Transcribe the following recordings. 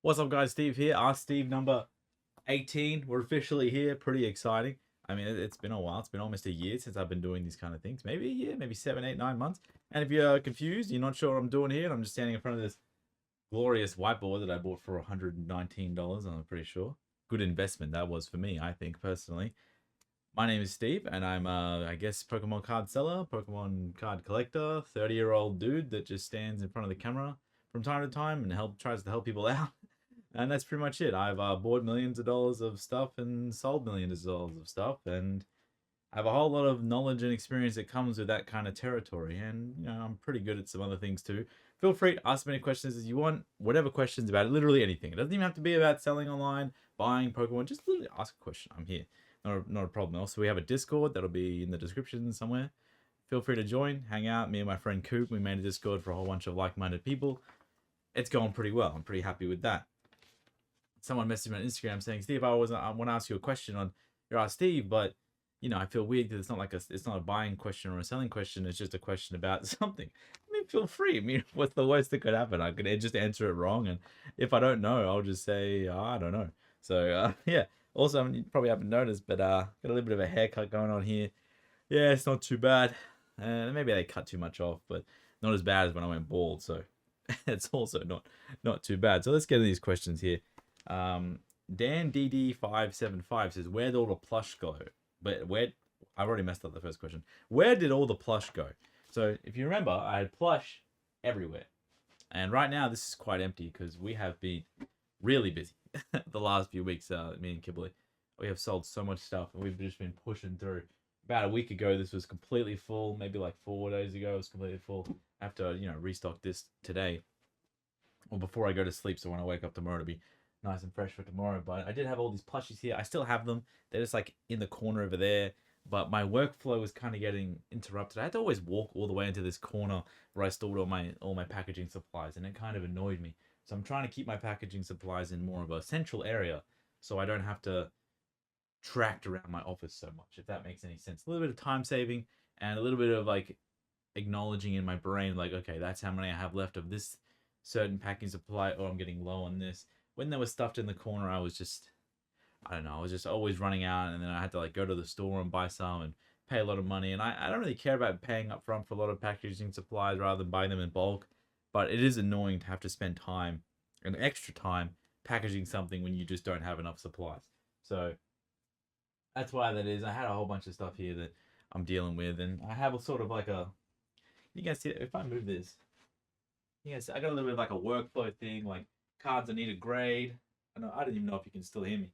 What's up, guys? Steve here. Ask Steve number 18. We're officially here. Pretty exciting. I mean, it's been a while. It's been almost a year since I've been doing these kind of things. Maybe a year, maybe 7, 8, 9 months. And if you're confused, you're not sure what I'm doing here, and I'm just standing in front of this glorious whiteboard that I bought for $119, I'm pretty sure. Good investment that was for me, I think, personally. My name is Steve, and I'm, I guess, Pokemon card seller, Pokemon card collector, 30-year-old dude that just stands in front of the camera from time to time and tries to help people out. And that's pretty much it. I've bought millions of dollars of stuff and sold millions of dollars of stuff, and I have a whole lot of knowledge and experience that comes with that kind of territory. And I'm pretty good at some other things too. Feel free to ask as many questions as you want, whatever questions about it, literally anything. It doesn't even have to be about selling online, buying Pokemon. Just literally ask a question. I'm here. Not a problem. Also, we have a Discord that'll be in the description somewhere. Feel free to join, hang out. Me and my friend Coop, we made a Discord for a whole bunch of like-minded people. It's going pretty well. I'm pretty happy with that. Someone messaged me on Instagram saying, Steve, I want to ask you a question on your Ask Steve, but I feel weird because it's not a buying question or a selling question. It's just a question about something. I mean, feel free. I mean, what's the worst that could happen? I could just answer it wrong, and if I don't know, I'll just say I don't know. So yeah. Also, you probably haven't noticed, but got a little bit of a haircut going on here. Yeah, it's not too bad. Maybe they cut too much off, but not as bad as when I went bald. So it's also not too bad. So let's get into these questions here. Dan DD575 says, "Where'd all the plush go?" But I've already messed up the first question. Where did all the plush go? So if you remember, I had plush everywhere, and right now this is quite empty because we have been really busy the last few weeks. Me and Kibbley, we have sold so much stuff, and we've just been pushing through. About a week ago, this was completely full. Maybe like 4 days ago, it was completely full. I have to restock this today, or before I go to sleep, so when I wake up tomorrow to be nice and fresh for tomorrow. But I did have all these plushies here. I still have them. They're just like in the corner over there. But my workflow was kind of getting interrupted. I had to always walk all the way into this corner where I stored all my packaging supplies, and it kind of annoyed me. So I'm trying to keep my packaging supplies in more of a central area, so I don't have to tracked around my office so much, if that makes any sense. A little bit of time saving and a little bit of like acknowledging in my brain, like, okay, that's how many I have left of this certain packing supply, or I'm getting low on this. When they were stuffed in the corner, I don't know, I was just always running out, and then I had to like go to the store and buy some and pay a lot of money. And I don't really care about paying up front for a lot of packaging supplies rather than buying them in bulk, but it is annoying to have to spend time and extra time packaging something when you just don't have enough supplies. So that's why that is. I had a whole bunch of stuff here that I'm dealing with, and I have a sort of like a. You guys see, if I move this, you guys, I got a little bit of like a workflow thing, like cards I need a grade. I don't even know if you can still hear me.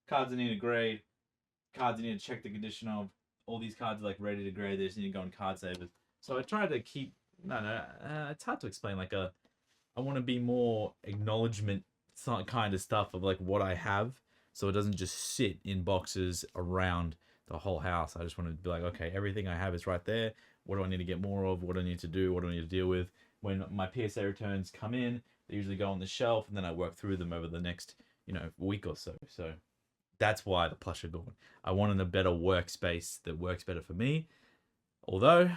Cards I need a grade. Cards I need to check the condition of. All these cards are like ready to grade. They just need to go in card savers. So I try to keep. No, it's hard to explain. I want to be more acknowledgement kind of stuff of like what I have, so it doesn't just sit in boxes around the whole house. I just want to be like, okay, everything I have is right there. What do I need to get more of? What do I need to do? What do I need to deal with? When my PSA returns come in, they usually go on the shelf, and then I work through them over the next week or so. So that's why the plush are gone. I wanted a better workspace that works better for me. Although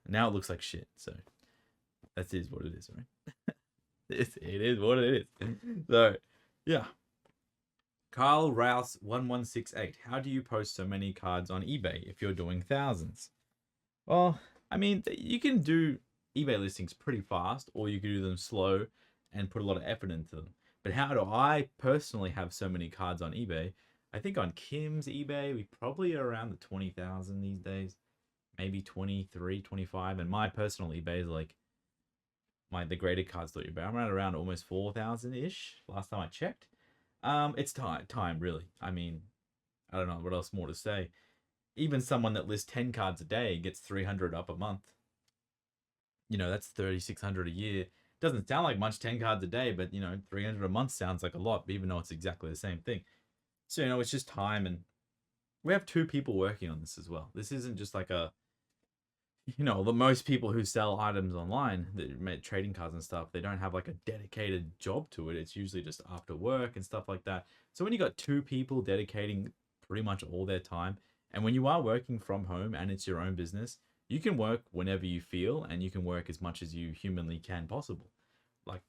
now it looks like shit. So that is what it is, right? It is what it is. So yeah. Carl Rouse 1168. How do you post so many cards on eBay if you're doing thousands? Well, I mean, you can do eBay listings pretty fast, or you can do them slow and put a lot of effort into them. But how do I personally have so many cards on eBay? I think on Kim's eBay, we probably are around the 20,000 these days. Maybe 23, 25. And my personal eBay is like the graded cards that eBay. I'm around almost 4,000-ish last time I checked. It's time really. I mean, I don't know what else more to say. Even someone that lists 10 cards a day gets 300 up a month. That's 3,600 a year. Doesn't sound like much, 10 cards a day, but 300 a month sounds like a lot, even though it's exactly the same thing. So it's just time, and we have 2 people working on this as well. This isn't just like the most people who sell items online that make trading cards and stuff, they don't have like a dedicated job to it. It's usually just after work and stuff like that. So when you got 2 people dedicating pretty much all their time, and when you are working from home and it's your own business, you can work whenever you feel, and you can work as much as you humanly can possible. Like,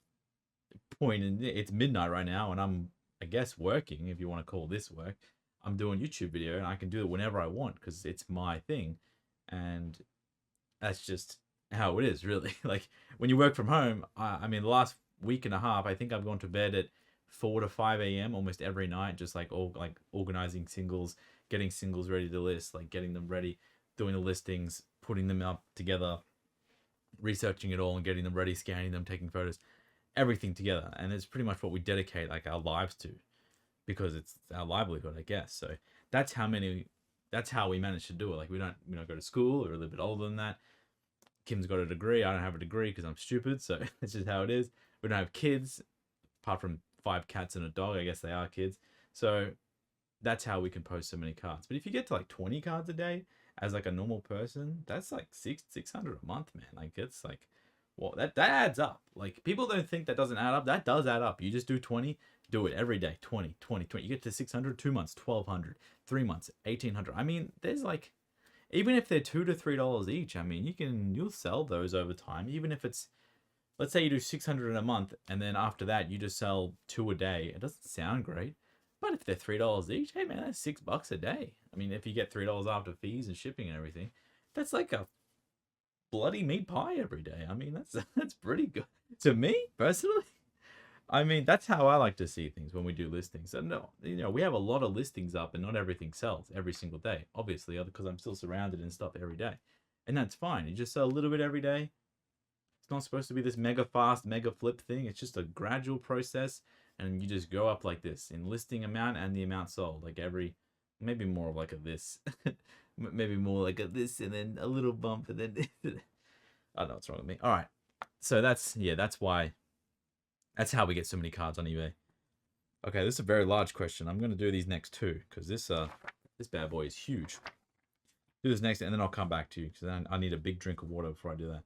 point, and it's midnight right now, and I'm, I guess, working, if you want to call this work. I'm doing YouTube video, and I can do it whenever I want because it's my thing, and that's just how it is, really. Like when you work from home, I mean, the last week and a half, I think I've gone to bed at 4 to 5 a.m. almost every night, just like all like organizing singles, getting singles ready to list, like getting them ready, doing the listings, putting them up together, researching it all and getting them ready, scanning them, taking photos, everything together. And it's pretty much what we dedicate like our lives to because it's our livelihood, I guess. So that's how we manage to do it. Like we don't go to school. We're a little bit older than that. Kim's got a degree. I don't have a degree because I'm stupid. So it's just how it is. We don't have kids, apart from 5 cats and a dog. I guess they are kids. So that's how we can post so many cards. But if you get to like 20 cards a day as like a normal person, that's like 600 a month, man. Like it's like, well, that adds up. Like people don't think that doesn't add up. That does add up. You just do 20, do it every day. 20, 20, 20. You get to 600, 2 months, 1,200, 3 months, 1,800. I mean, there's like, even if they're $2 to $3 each, I mean, you'll sell those over time. Even if it's, let's say you do 600 in a month, and then after that you just sell 2 a day. It doesn't sound great, but if they're $3 each, hey man, that's $6 a day. I mean, if you get $3 after fees and shipping and everything, that's like a bloody meat pie every day. I mean, that's pretty good to me personally. I mean, that's how I like to see things when we do listings. And no, we have a lot of listings up, and not everything sells every single day, obviously, because I'm still surrounded in stuff every day, and that's fine. You just sell a little bit every day. It's not supposed to be this mega fast, mega flip thing. It's just a gradual process, and you just go up like this in listing amount and the amount sold, like maybe more of like a this, maybe more like a this, and then a little bump, and then I don't know what's wrong with me. All right, so that's why. That's how we get so many cards on eBay. Okay, this is a very large question. I'm going to do these next 2 because this bad boy is huge. Do this next, and then I'll come back to you because I need a big drink of water before I do that.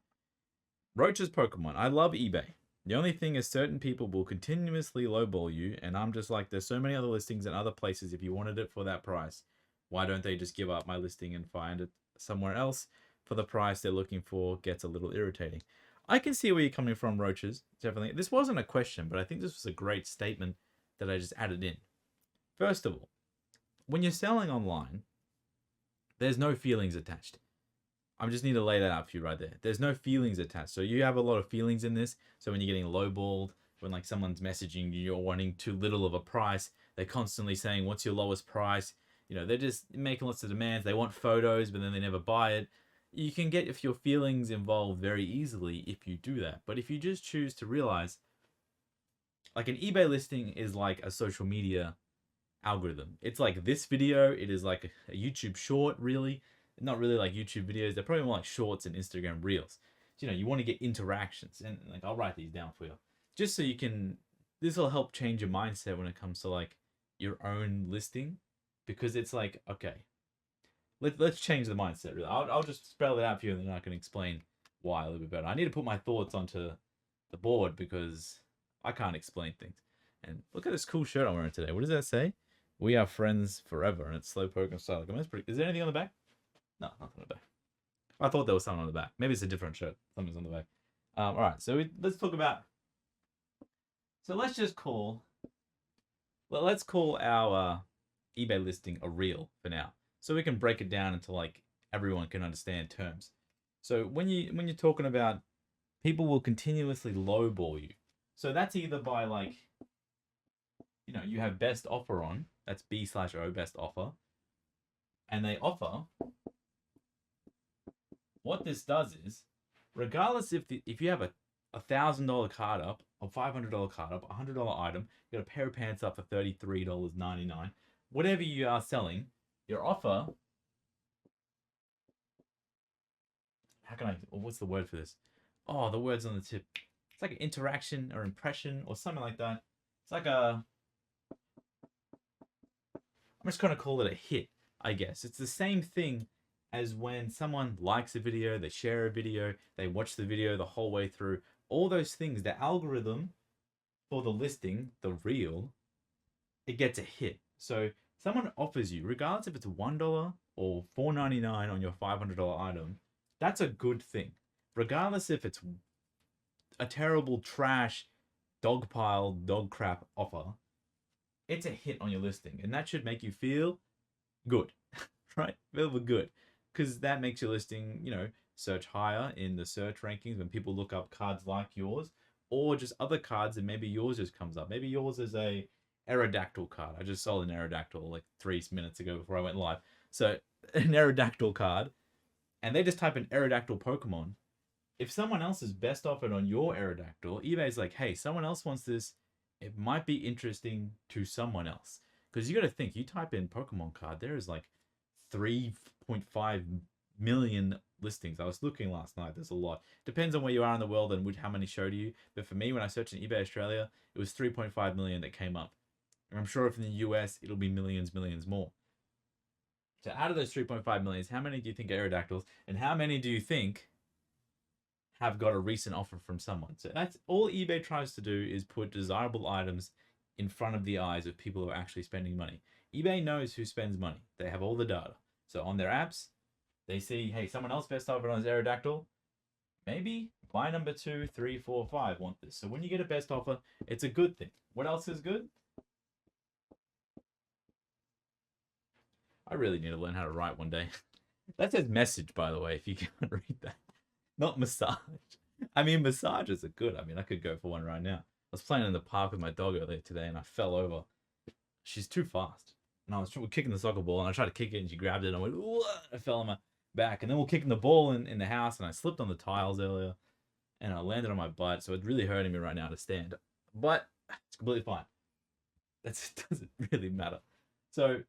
Roach's Pokemon. I love eBay. The only thing is certain people will continuously lowball you, and I'm just like, there's so many other listings and other places if you wanted it for that price. Why don't they just give up my listing and find it somewhere else for the price they're looking for? Gets a little irritating. I can see where you're coming from, Roaches. Definitely. This wasn't a question, but I think this was a great statement that I just added in. First of all, when you're selling online, there's no feelings attached. I just need to lay that out for you right there. There's no feelings attached. So you have a lot of feelings in this. So when you're getting lowballed, when like someone's messaging you, you're wanting too little of a price, they're constantly saying, what's your lowest price? They're just making lots of demands. They want photos, but then they never buy it. You can get your feelings involved very easily if you do that. But if you just choose to realize, like an eBay listing is like a social media algorithm. It's like this video. It is like a YouTube short, really. Not really like YouTube videos. They're probably more like shorts and Instagram reels. So, you want to get interactions. And like, I'll write these down for you. Just so you can, this will help change your mindset when it comes to like your own listing. Because it's like, okay, let's change the mindset. Really, I'll just spell it out for you, and then I can explain why a little bit better. I need to put my thoughts onto the board because I can't explain things. And look at this cool shirt I'm wearing today. What does that say? We are friends forever, and it's Slowpoke style. I mean, that's pretty. Is there anything on the back? No, nothing on the back. I thought there was something on the back. Maybe it's a different shirt. Something's on the back. All right. So let's talk about. So let's call our eBay listing a reel for now, so we can break it down into like everyone can understand terms. So when you're talking about people will continuously lowball you, so that's either by like, you have best offer on, that's B/O best offer, and they offer. What this does is, regardless if you have a $1,000 card up, a $500 card up, a $100 item, you got a pair of pants up for $33.99. Whatever you are selling, your offer. What's the word for this? Oh, the word's on the tip. It's like an interaction or impression or something like that. It's like I'm just going to call it a hit, I guess. It's the same thing as when someone likes a video, they share a video, they watch the video the whole way through. All those things, the algorithm for the listing, the reel, it gets a hit. So someone offers you, regardless if it's $1 or $4.99 on your $500 item, that's a good thing. Regardless if it's a terrible trash dog pile, dog crap offer, it's a hit on your listing. And that should make you feel good, right? Feel good. Because that makes your listing, search higher in the search rankings when people look up cards like yours or just other cards and maybe yours just comes up. Maybe yours is a Aerodactyl card. I just sold an Aerodactyl like 3 minutes ago before I went live. So an Aerodactyl card, and they just type in Aerodactyl Pokemon. If someone else is best offered on your Aerodactyl, eBay's like, hey, someone else wants this. It might be interesting to someone else. Because you got to think, you type in Pokemon card, there is like 3.5 million listings. I was looking last night. There's a lot. Depends on where you are in the world and how many show to you. But for me, when I searched in eBay Australia, it was 3.5 million that came up. And I'm sure if in the US, it'll be millions, millions more. So out of those 3.5 millions, how many do you think are Aerodactyls? And how many do you think have got a recent offer from someone? So that's all eBay tries to do, is put desirable items in front of the eyes of people who are actually spending money. eBay knows who spends money. They have all the data. So on their apps, they see, hey, someone else best offer on his Aerodactyl. Maybe buy number 2, 3, 4, 5 want this. So when you get a best offer, it's a good thing. What else is good? I really need to learn how to write one day. That says message, by the way, if you can't read that. Not massage. I mean, massages are good. I mean, I could go for one right now. I was playing in the park with my dog earlier today and I fell over. She's too fast. And I was kicking the soccer ball and I tried to kick it and she grabbed it and I went, I fell on my back. And then we're kicking the ball in the house and I slipped on the tiles earlier and I landed on my butt. So it's really hurting me right now to stand. But it's completely fine. That doesn't really matter. So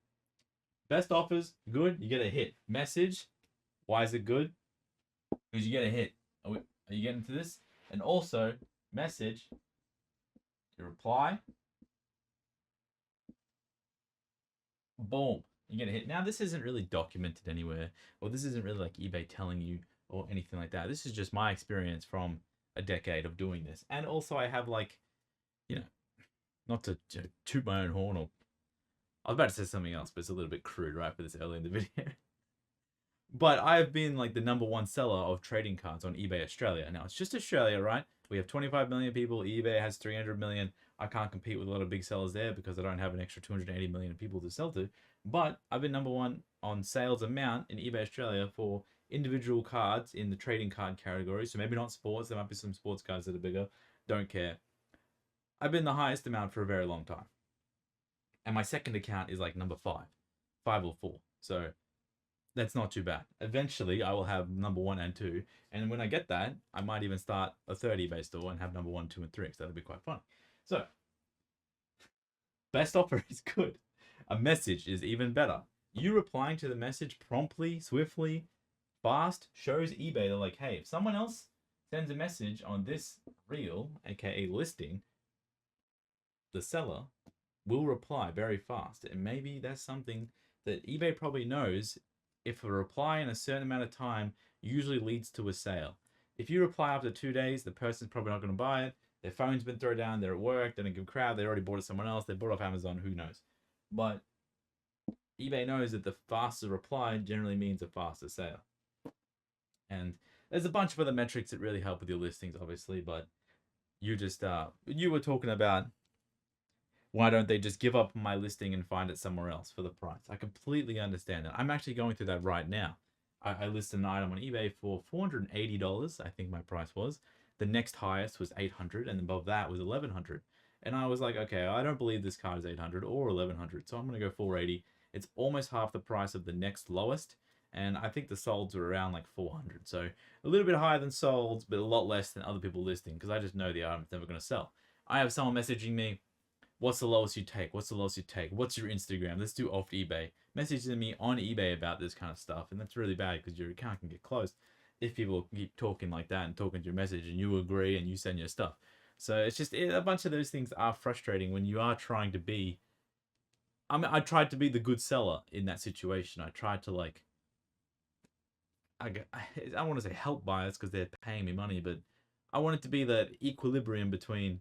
best offers, good. You get a hit. Message, why is it good? Because you get a hit. Are you getting to this? And also, message, you reply, boom, you get a hit. Now, this isn't really documented anywhere, or this isn't really like eBay telling you or anything like that. This is just my experience from a decade of doing this. And also, I have like, not to toot my own horn, or I was about to say something else, but it's a little bit crude, right, for this early in the video. But I have been like the #1 seller of trading cards on eBay Australia. Now, it's just Australia, right? We have 25 million people. eBay has 300 million. I can't compete with a lot of big sellers there because I don't have an extra 280 million people to sell to. But I've been #1 on sales amount in eBay Australia for individual cards in the trading card category. So maybe not sports. There might be some sports cards that are bigger. Don't care. I've been the highest amount for a very long time. And my second account is like number 5 or 4. So that's not too bad. Eventually, I will have #1 and 2. And when I get that, I might even start a third eBay store and have #1, 2, and 3. So that'll be quite fun. So, best offer is good. A message is even better. You replying to the message promptly, swiftly, fast shows eBay they're like, hey, if someone else sends a message on this reel, aka listing, the seller will reply very fast. And maybe that's something that eBay probably knows. If a reply in a certain amount of time usually leads to a sale. If you reply after 2 days, the person's probably not going to buy it. Their phone's been thrown down. They're at work. They don't give a crap. They already bought it someone else. They bought it off Amazon. Who knows? But eBay knows that the faster reply generally means a faster sale. And there's a bunch of other metrics that really help with your listings, obviously. But you were talking about, why don't they just give up my listing and find it somewhere else for the price? I completely understand that. I'm actually going through that right now. I listed an item on eBay for $480, I think my price was. The next highest was $800, and above that was $1,100. And I was like, okay, I don't believe this card is $800 or $1,100, so I'm going to go $480. It's almost half the price of the next lowest, and I think the solds are around like $400. So a little bit higher than solds, but a lot less than other people listing, because I just know the item's never going to sell. I have someone messaging me, what's the lowest you take? What's the lowest you take? What's your Instagram? Let's do off eBay. Messaging me on eBay about this kind of stuff. And that's really bad because your account can get closed if people keep talking like that and talking to your message and you agree and you send your stuff. So it's just a bunch of those things are frustrating when you are trying to be. I tried to be the good seller in that situation. I tried to I don't want to say help buyers because they're paying me money, but I wanted to be that equilibrium between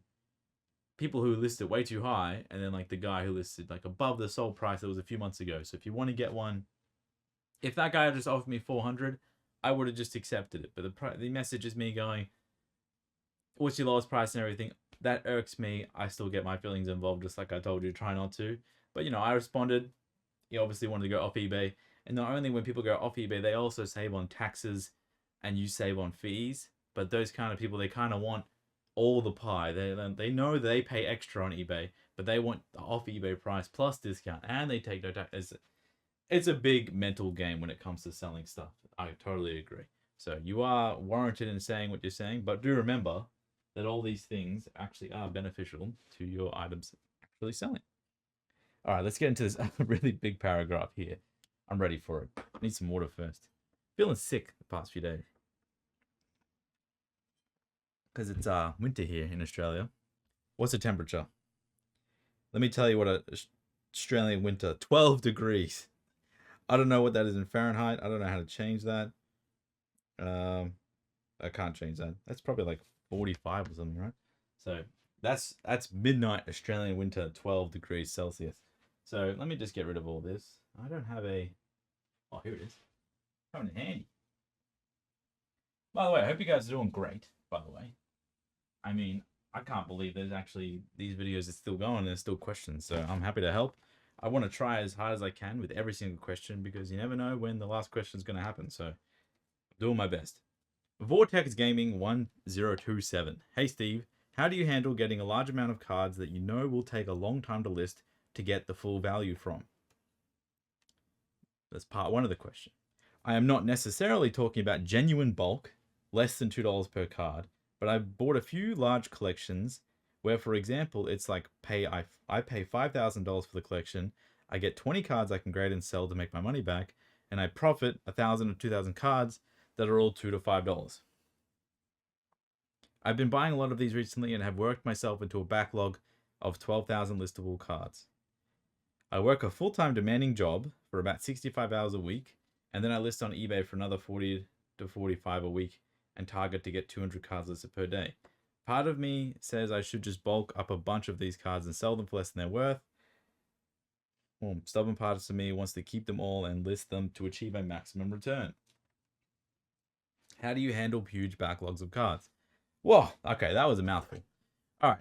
people who listed way too high and then like the guy who listed like above the sold price that was a few months ago. So if you want to get one, if that guy just offered me 400, I would have just accepted it. But the message is me going, what's your lowest price and everything? that irks me. I still get my feelings involved, just like I told you, try not to. But I responded. He obviously wanted to go off eBay, and not only when people go off eBay, they also save on taxes, and you save on fees. But those kind of people, they kind of want all the pie. They know they pay extra on eBay, but they want the off eBay price plus discount, and they take no tax. It's a big mental game when it comes to selling stuff. I totally agree. So you are warranted in saying what you're saying, but do remember that all these things actually are beneficial to your items actually selling. All right, let's get into this really big paragraph here. I'm ready for it. I need some water first. Feeling sick the past few days because it's winter here in Australia. What's the temperature? Let me tell you what a Australian winter, 12 degrees. I don't know what that is in Fahrenheit. I don't know how to change that. I can't change that. That's probably like 45 or something, right? So that's midnight Australian winter, 12 degrees Celsius. So let me just get rid of all this. I don't have a... Oh, here it is. Coming in handy. By the way, I hope you guys are doing great, by the way. I mean, I can't believe there's actually... These videos are still going and there's still questions. So I'm happy to help. I want to try as hard as I can with every single question because you never know when the last question is going to happen. So I'm doing my best. Vortex Gaming 1027. Hey Steve, how do you handle getting a large amount of cards that you know will take a long time to list to get the full value from? That's part one of the question. I am not necessarily talking about genuine bulk, less than $2 per card, but I've bought a few large collections where, for example, it's like I pay $5,000 for the collection, I get 20 cards I can grade and sell to make my money back, and I profit 1,000 or 2,000 cards that are all $2 to $5. I've been buying a lot of these recently and have worked myself into a backlog of 12,000 listable cards. I work a full-time demanding job for about 65 hours a week, and then I list on eBay for another 40 to 45 a week and target to get 200 cards listed per day. Part of me says I should just bulk up a bunch of these cards and sell them for less than they're worth. Well, stubborn part of me wants to keep them all and list them to achieve a maximum return. How do you handle huge backlogs of cards? Whoa, okay, that was a mouthful. All right,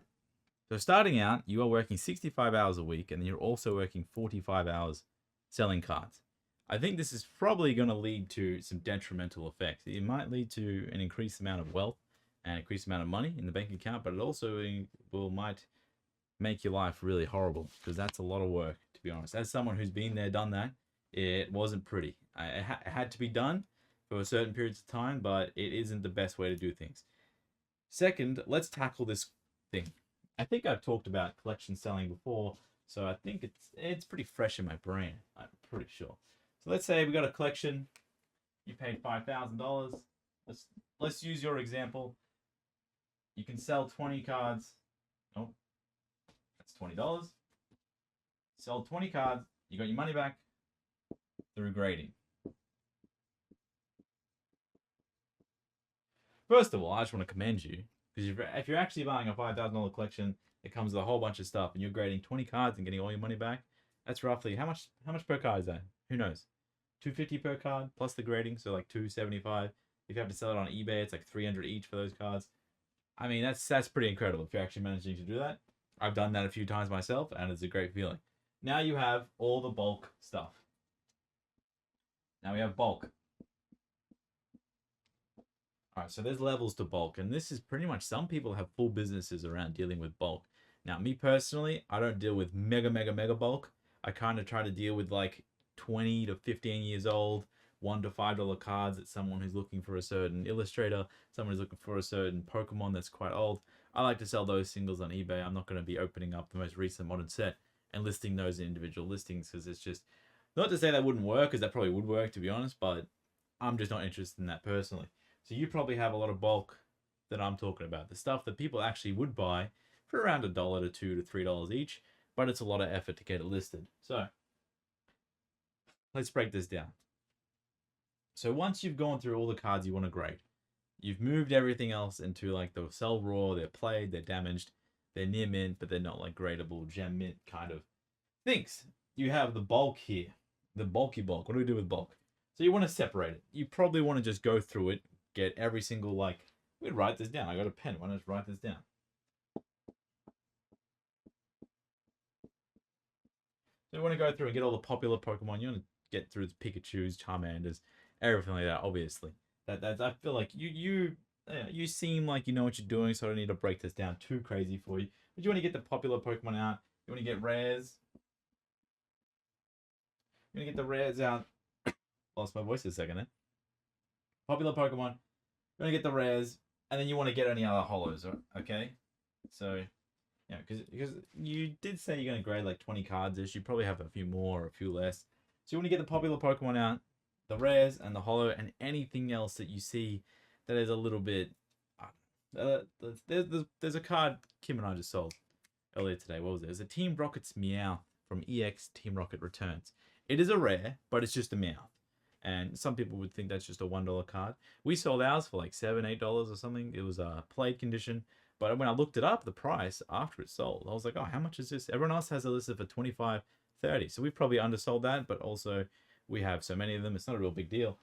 so starting out, you are working 65 hours a week, and you're also working 45 hours selling cards. I think this is probably going to lead to some detrimental effects. It might lead to an increased amount of wealth and increased amount of money in the bank account, but it also might make your life really horrible because that's a lot of work, to be honest. As someone who's been there, done that, it wasn't pretty. It had to be done for certain periods of time, but it isn't the best way to do things. Second, let's tackle this thing. I think I've talked about collection selling before, so I think it's pretty fresh in my brain. I'm pretty sure. So let's say we got a collection. You paid $5,000. Let's use your example. You can sell 20 cards. Oh, that's $20. Sell 20 cards. You got your money back through grading. First of all, I just want to commend you because if you're actually buying a $5,000 collection, it comes with a whole bunch of stuff, and you're grading 20 cards and getting all your money back. That's roughly how much per card is that? Who knows? $250 per card plus the grading, so like $275. If you have to sell it on eBay, it's like $300 each for those cards. I mean, that's pretty incredible if you're actually managing to do that. I've done that a few times myself, and it's a great feeling. Now you have all the bulk stuff. Now we have bulk. All right, so there's levels to bulk, and this is pretty much, some people have full businesses around dealing with bulk. Now, me personally, I don't deal with mega bulk. I kind of try to deal with like 20 to 15 years old, $1 to $5 cards at someone who's looking for a certain illustrator, someone who's looking for a certain Pokemon that's quite old. I like to sell those singles on eBay. I'm not going to be opening up the most recent modern set and listing those individual listings because it's just, not to say that wouldn't work, because that probably would work, to be honest, but I'm just not interested in that personally. So you probably have a lot of bulk that I'm talking about. The stuff that people actually would buy for around $1 to $2 to $3 each, but it's a lot of effort to get it listed. So let's break this down. So once you've gone through all the cards you want to grade, you've moved everything else into like the sell raw, they're played, they're damaged, they're near mint, but they're not like gradable gem mint kind of things. You have the bulk here, the bulky bulk. What do we do with bulk? So you want to separate it. You probably want to just go through it, get every single, like, we'd write this down. I got a pen. Why don't I just write this down? So you want to go through and get all the popular Pokemon. You want to get through the Pikachu's, Charmanders, everything like that. Obviously, that's I feel like you seem like you know what you're doing, so I don't need to break this down too crazy for you. But you want to get the popular Pokemon out. You want to get rares. You want to get the rares out. Lost my voice a second there. Popular Pokemon. You want to get the rares, and then you want to get any other holos, okay? So, yeah, because you did say you're going to grade like 20 cards ish. You probably have a few more or a few less. So you want to get the popular Pokemon out, the rares and the holo, and anything else that you see that is a little bit. There's a card Kim and I just sold earlier today. What was it? It was a Team Rocket's Meowth from EX Team Rocket Returns. It is a rare, but it's just a Meowth. And some people would think that's just a $1 card. We sold ours for like $7, $8 or something. It was a played condition. But when I looked it up, the price after it sold, I was like, oh, how much is this? Everyone else has a listed for 25, 30. So we've probably undersold that, but also we have so many of them, it's not a real big deal.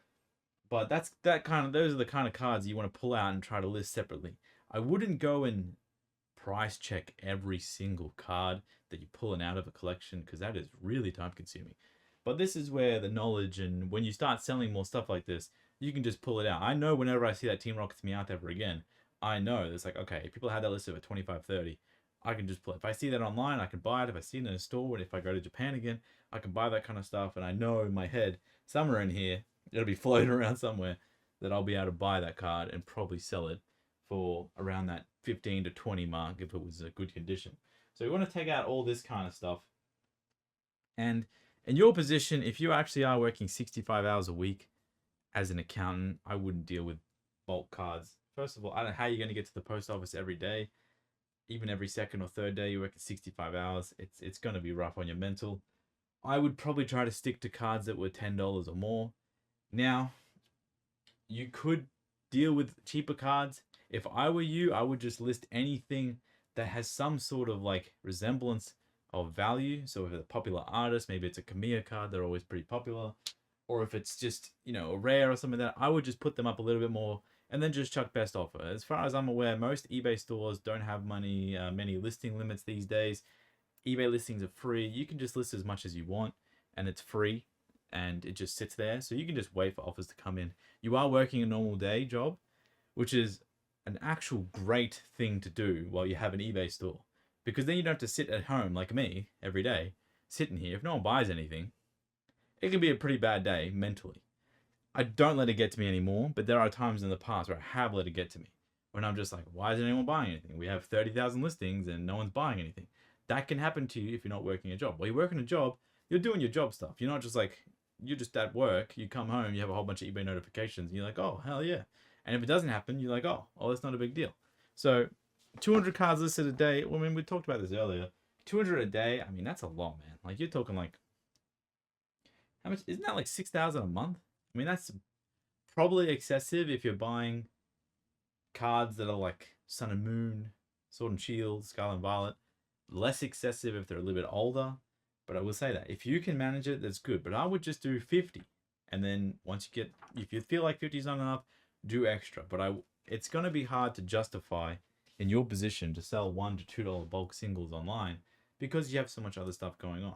But those are the kind of cards you want to pull out and try to list separately. I wouldn't go and price check every single card that you're pulling out of a collection because that is really time consuming. But this is where the knowledge, and when you start selling more stuff like this, you can just pull it out. I know whenever I see that Team Rocket's Meowth ever again, I know it's like, okay, if people have that listed at 25, 30, I can just pull it. If I see that online, I can buy it. If I see it in a store, and if I go to Japan again, I can buy that kind of stuff. And I know in my head, somewhere in here, it'll be floating around somewhere that I'll be able to buy that card and probably sell it for around that 15 to 20 mark if it was a good condition. So we want to take out all this kind of stuff. And in your position, if you actually are working 65 hours a week as an accountant, I wouldn't deal with bulk cards. First of all, I don't know how you're going to get to the post office every day. Even every second or third day, you work 65 hours. It's going to be rough on your mental. I would probably try to stick to cards that were $10 or more. Now, you could deal with cheaper cards. If I were you, I would just list anything that has some sort of like resemblance of value. So if it's a popular artist, maybe it's a Kamiya card, they're always pretty popular. Or if it's just, a rare or something like that, I would just put them up a little bit more and then just chuck best offer. As far as I'm aware, most eBay stores don't have many listing limits these days. eBay listings are free. You can just list as much as you want and it's free and it just sits there. So you can just wait for offers to come in. You are working a normal day job, which is an actual great thing to do while you have an eBay store. Because then you don't have to sit at home like me every day, sitting here. If no one buys anything, it can be a pretty bad day mentally. I don't let it get to me anymore, but there are times in the past where I have let it get to me. When I'm just like, why isn't anyone buying anything? We have 30,000 listings and no one's buying anything. That can happen to you if you're not working a job. While you're working a job, you're doing your job stuff. You're not just like, you're just at work, you come home, you have a whole bunch of eBay notifications, and you're like, oh, hell yeah. And if it doesn't happen, you're like, oh, that's not a big deal. So 200 cards listed a day. Well, I mean, we talked about this earlier. 200 a day, I mean, that's a lot, man. Like, you're talking like, how much? Isn't that like 6,000 a month? I mean, that's probably excessive if you're buying cards that are like Sun and Moon, Sword and Shield, Scarlet and Violet. Less excessive if they're a little bit older. But I will say that if you can manage it, that's good. But I would just do 50. And then once you get, if you feel like 50 is not enough, do extra. But it's going to be hard to justify in your position to sell $1 to $2 bulk singles online because you have so much other stuff going on.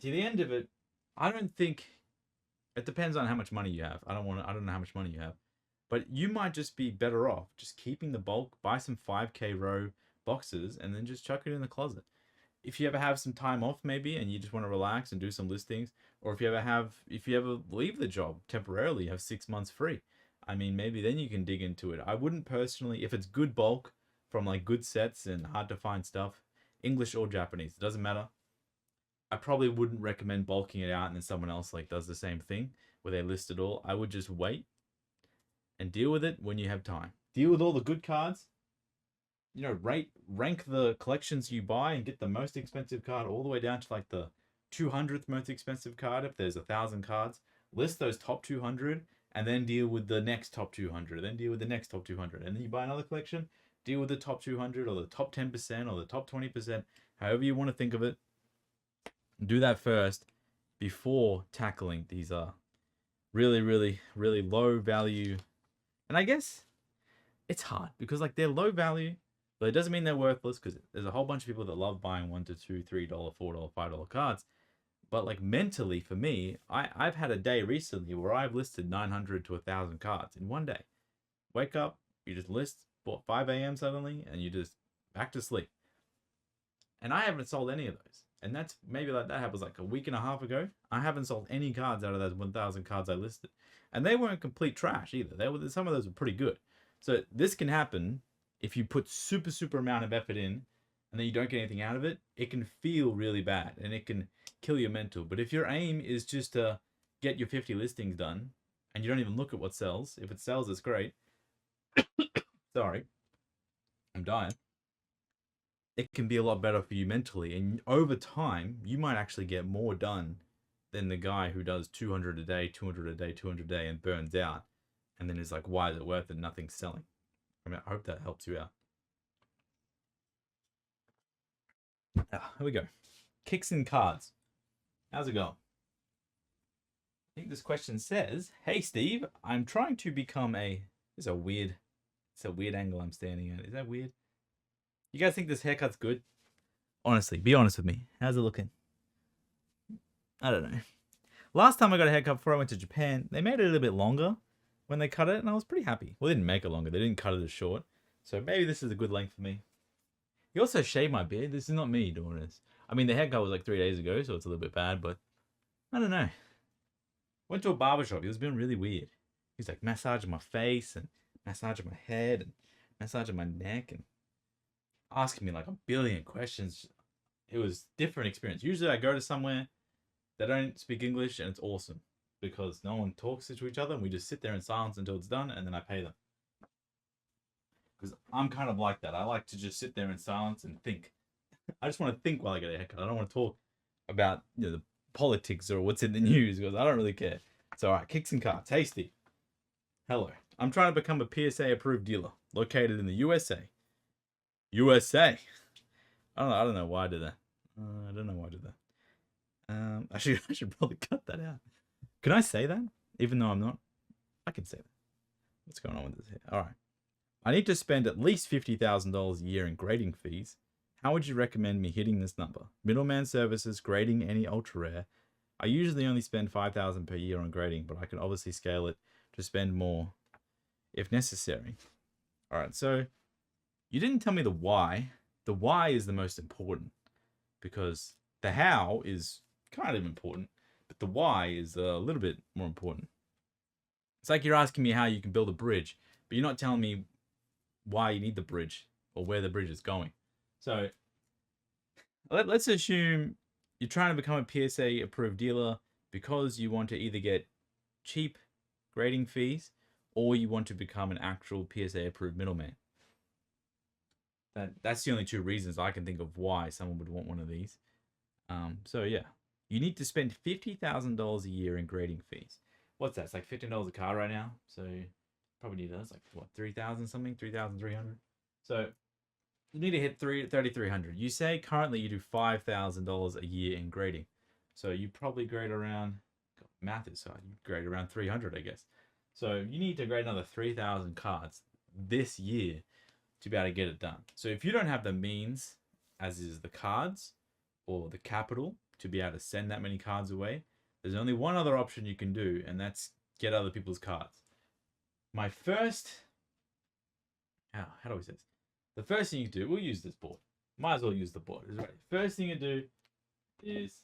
To the end of it, I don't think, it depends on how much money you have. I don't know how much money you have. But you might just be better off just keeping the bulk, buy some 5K row boxes, and then just chuck it in the closet. If you ever have some time off maybe and you just want to relax and do some listings, or if you ever leave the job temporarily, you have 6 months free. I mean, maybe then you can dig into it. I wouldn't personally, if it's good bulk from like good sets and hard to find stuff, English or Japanese, it doesn't matter. I probably wouldn't recommend bulking it out and then someone else like does the same thing where they list it all. I would just wait and deal with it when you have time. Deal with all the good cards. Rank the collections you buy and get the most expensive card all the way down to like the 200th most expensive card if there's 1,000 cards. List those top 200 and then deal with the next top 200, then deal with the next top 200. And then you buy another collection, deal with the top 200 or the top 10% or the top 20%, however you want to think of it. Do that first before tackling these really, really, really low value. And I guess it's hard because like they're low value, But it doesn't mean they're worthless because there's a whole bunch of people that love buying $1 to $2, $3, $4, $5 cards. But like mentally for me, I've had a day recently where I've listed 900 to 1,000 cards in one day. Wake up, you just list, bought 5 a.m. suddenly, and you just back to sleep. And I haven't sold any of those. And that's maybe like that happens like a week and a half ago. I haven't sold any cards out of those 1,000 cards I listed. And they weren't complete trash either. Some of those were pretty good. So this can happen if you put super amount of effort in and then you don't get anything out of it. It can feel really bad and it can kill your mental. But if your aim is just to get your 50 listings done and you don't even look at what sells, if it sells, it's great. Sorry, I'm dying. It can be a lot better for you mentally. And over time, you might actually get more done than the guy who does 200 a day, 200 a day, 200 a day and burns out. And then is like, why is it worth it? Nothing's selling. I mean, I hope that helps you out. Here we go. Kicks and cards. How's it going? I think this question says, "Hey Steve, I'm trying to become a..." It's a weird angle I'm standing at. Is that weird? You guys think this haircut's good? Honestly, be honest with me. How's it looking? I don't know. Last time I got a haircut before I went to Japan, they made it a little bit longer when they cut it, and I was pretty happy. Well, they didn't make it longer. They didn't cut it as short. So maybe this is a good length for me. He also shaved my beard. This is not me doing this. I mean, the haircut was like 3 days ago, so it's a little bit bad, but I don't know. Went to a barbershop. He was being really weird. He's like massaging my face and massaging my head and massaging my neck and asking me like a billion questions. It was a different experience. Usually I go to somewhere, they don't speak English, and it's awesome because no one talks to each other and we just sit there in silence until it's done and then I pay them. Because I'm kind of like that. I like to just sit there in silence and think. I just want to think while I get a haircut. I don't want to talk about the politics or what's in the news because I don't really care. So, all right, kicks and cards. Tasty. Hello. I'm trying to become a PSA approved dealer located in the USA. USA. I don't know why I did that. I don't know why I did that. I should probably cut that out. Can I say that? Even though I'm not? I can say that. What's going on with this here? All right. I need to spend at least $50,000 a year in grading fees. How would you recommend me hitting this number? Middleman services, grading any ultra rare. I usually only spend $5,000 per year on grading, but I can obviously scale it to spend more if necessary. All right, so you didn't tell me the why. The why is the most important because the how is kind of important, but the why is a little bit more important. It's like you're asking me how you can build a bridge, but you're not telling me why you need the bridge or where the bridge is going. So let's assume you're trying to become a PSA approved dealer because you want to either get cheap grading fees or you want to become an actual PSA approved middleman. That's the only two reasons I can think of why someone would want one of these. So yeah, you need to spend $50,000 a year in grading fees. What's that? It's like $15 a car right now. So probably need that's like what, 3,000 something, 3,300. So you need to hit 3,300. You say currently you do $5,000 a year in grading. So you probably grade around, math is hard, you grade around 300, I guess. So you need to grade another 3,000 cards this year to be able to get it done. So if you don't have the means, as is the cards or the capital, to be able to send that many cards away, there's only one other option you can do, and that's get other people's cards. My first, how do we say this? The first thing you do, we'll use this board. Might as well use the board. Right. First thing you do is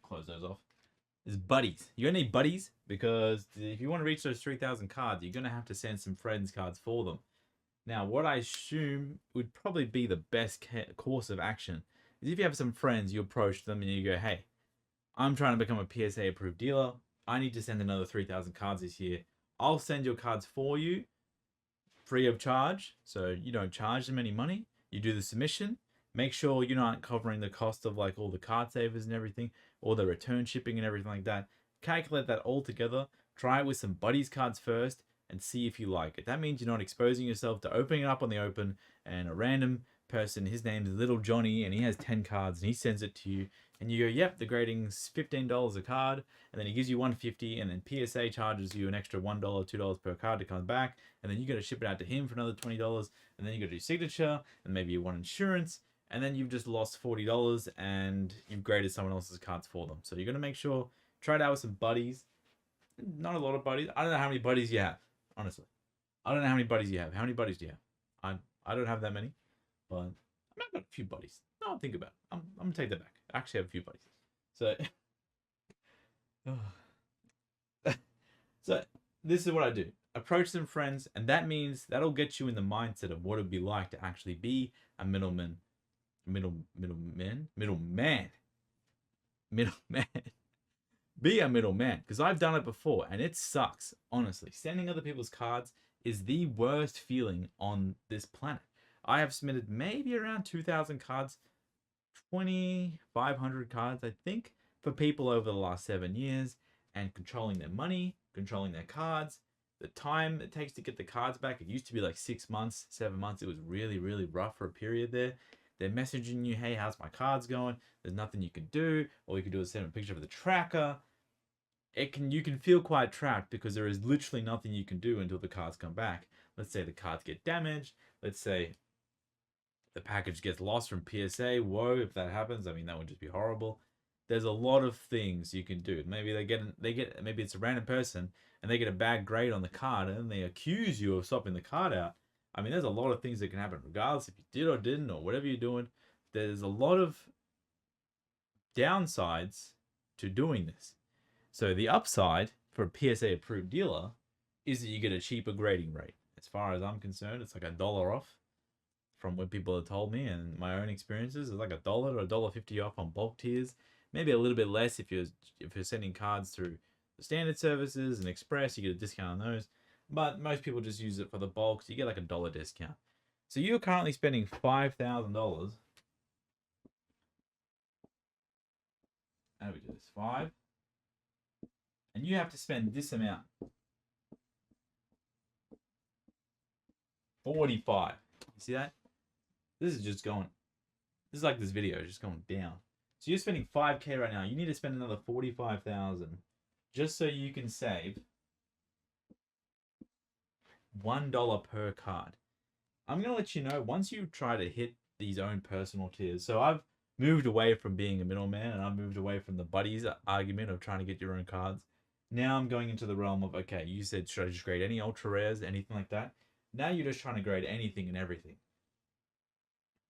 close those off. Is buddies. You're gonna need buddies because if you want to reach those 3,000 cards, you're gonna have to send some friends cards for them. Now, what I assume would probably be the best course of action is if you have some friends, you approach them and you go, "Hey, I'm trying to become a PSA approved dealer. I need to send another 3,000 cards this year. I'll send your cards for you free of charge. So you don't charge them any money. You do the submission. Make sure you're not covering the cost of like all the card savers and everything, or the return shipping and everything like that. Calculate that all together. Try it with some buddies cards first and see if you like it. That means you're not exposing yourself to opening it up on the open and a random person, his name's Little Johnny, and he has 10 cards, and he sends it to you, and you go, yep, the grading's $15 a card, and then he gives you 150, and then PSA charges you an extra $1, $2 per card to come back, and then you got to ship it out to him for another $20, and then you got to do signature, and maybe you want insurance, and then you've just lost $40, and you've graded someone else's cards for them. So you're gonna make sure, try it out with some buddies. Not a lot of buddies. I don't know how many buddies you have, honestly. I don't know how many buddies you have. How many buddies do you have? I don't have that many, but I've got a few buddies. No, think about it. I'm gonna take that back. I actually have a few buddies. So, so this is what I do. Approach some friends, and that means that'll get you in the mindset of what it'd be like to actually be a middleman. Be a middleman, because I've done it before and it sucks. Honestly, sending other people's cards is the worst feeling on this planet. I have submitted maybe around 2,000 cards, 2,500 cards, I think, for people over the last 7 years, and controlling their money, controlling their cards, the time it takes to get the cards back. It used to be like 6 months, 7 months. It was really, really rough for a period there. They're messaging you, hey, how's my cards going? There's nothing you can do. All you can do is send a picture of the tracker. You can feel quite trapped because there is literally nothing you can do until the cards come back. Let's say the cards get damaged. Let's say the package gets lost from PSA. Whoa, if that happens, I mean, that would just be horrible. There's a lot of things you can do. Maybe maybe it's a random person and they get a bad grade on the card and they accuse you of swapping the card out. I mean, there's a lot of things that can happen regardless if you did or didn't or whatever you're doing. There's a lot of downsides to doing this. So the upside for a PSA approved dealer is that you get a cheaper grading rate. As far as I'm concerned, it's like $1 off from what people have told me and my own experiences. It's like $1 to $1.50 off on bulk tiers. Maybe a little bit less if you're sending cards through the standard services and express, you get a discount on those. But most people just use it for the bulk, so you get like $1 discount. So you're currently spending $5,000. How do we do this? 5. And you have to spend this amount. 45. You see that? This is just going. This is like this video, just going down. So you're spending 5K right now. You need to spend another 45,000 just so you can save $1 per card. I'm gonna let you know once you try to hit these own personal tiers. So I've moved away from being a middleman and I've moved away from the buddies argument of trying to get your own cards. Now I'm going into the realm of, okay, you said should I just grade any ultra rares, anything like that? Now you're just trying to grade anything and everything.